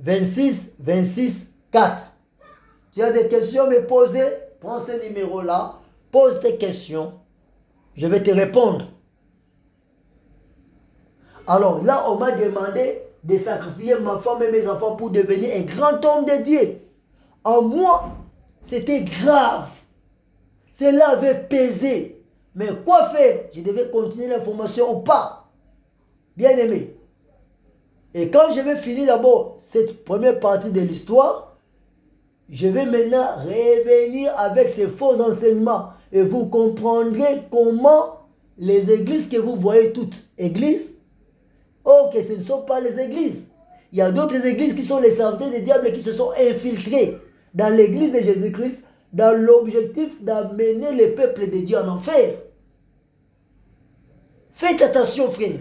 26 26 4. Tu as des questions à me poser? Prends ce numéro-là, pose tes questions, je vais te répondre. Alors là, on m'a demandé de sacrifier ma femme et mes enfants pour devenir un grand homme de Dieu. En moi, c'était grave. Cela avait pesé. Mais quoi faire? Je devais continuer la formation ou pas? Bien aimé. Et quand je vais finir d'abord cette première partie de l'histoire, je vais maintenant revenir avec ces faux enseignements et vous comprendrez comment les églises que vous voyez toutes, églises, or que ce ne sont pas les églises. Il y a d'autres églises qui sont les serviteurs des diables qui se sont infiltrés dans l'église de Jésus-Christ dans l'objectif d'amener le peuple de Dieu en enfer. Faites attention, frère.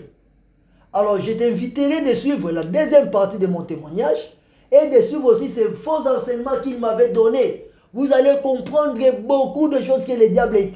Alors, je t'inviterai de suivre la deuxième partie de mon témoignage et de suivre aussi ces faux enseignements qu'il m'avait donnés. Vous allez comprendre beaucoup de choses que le diable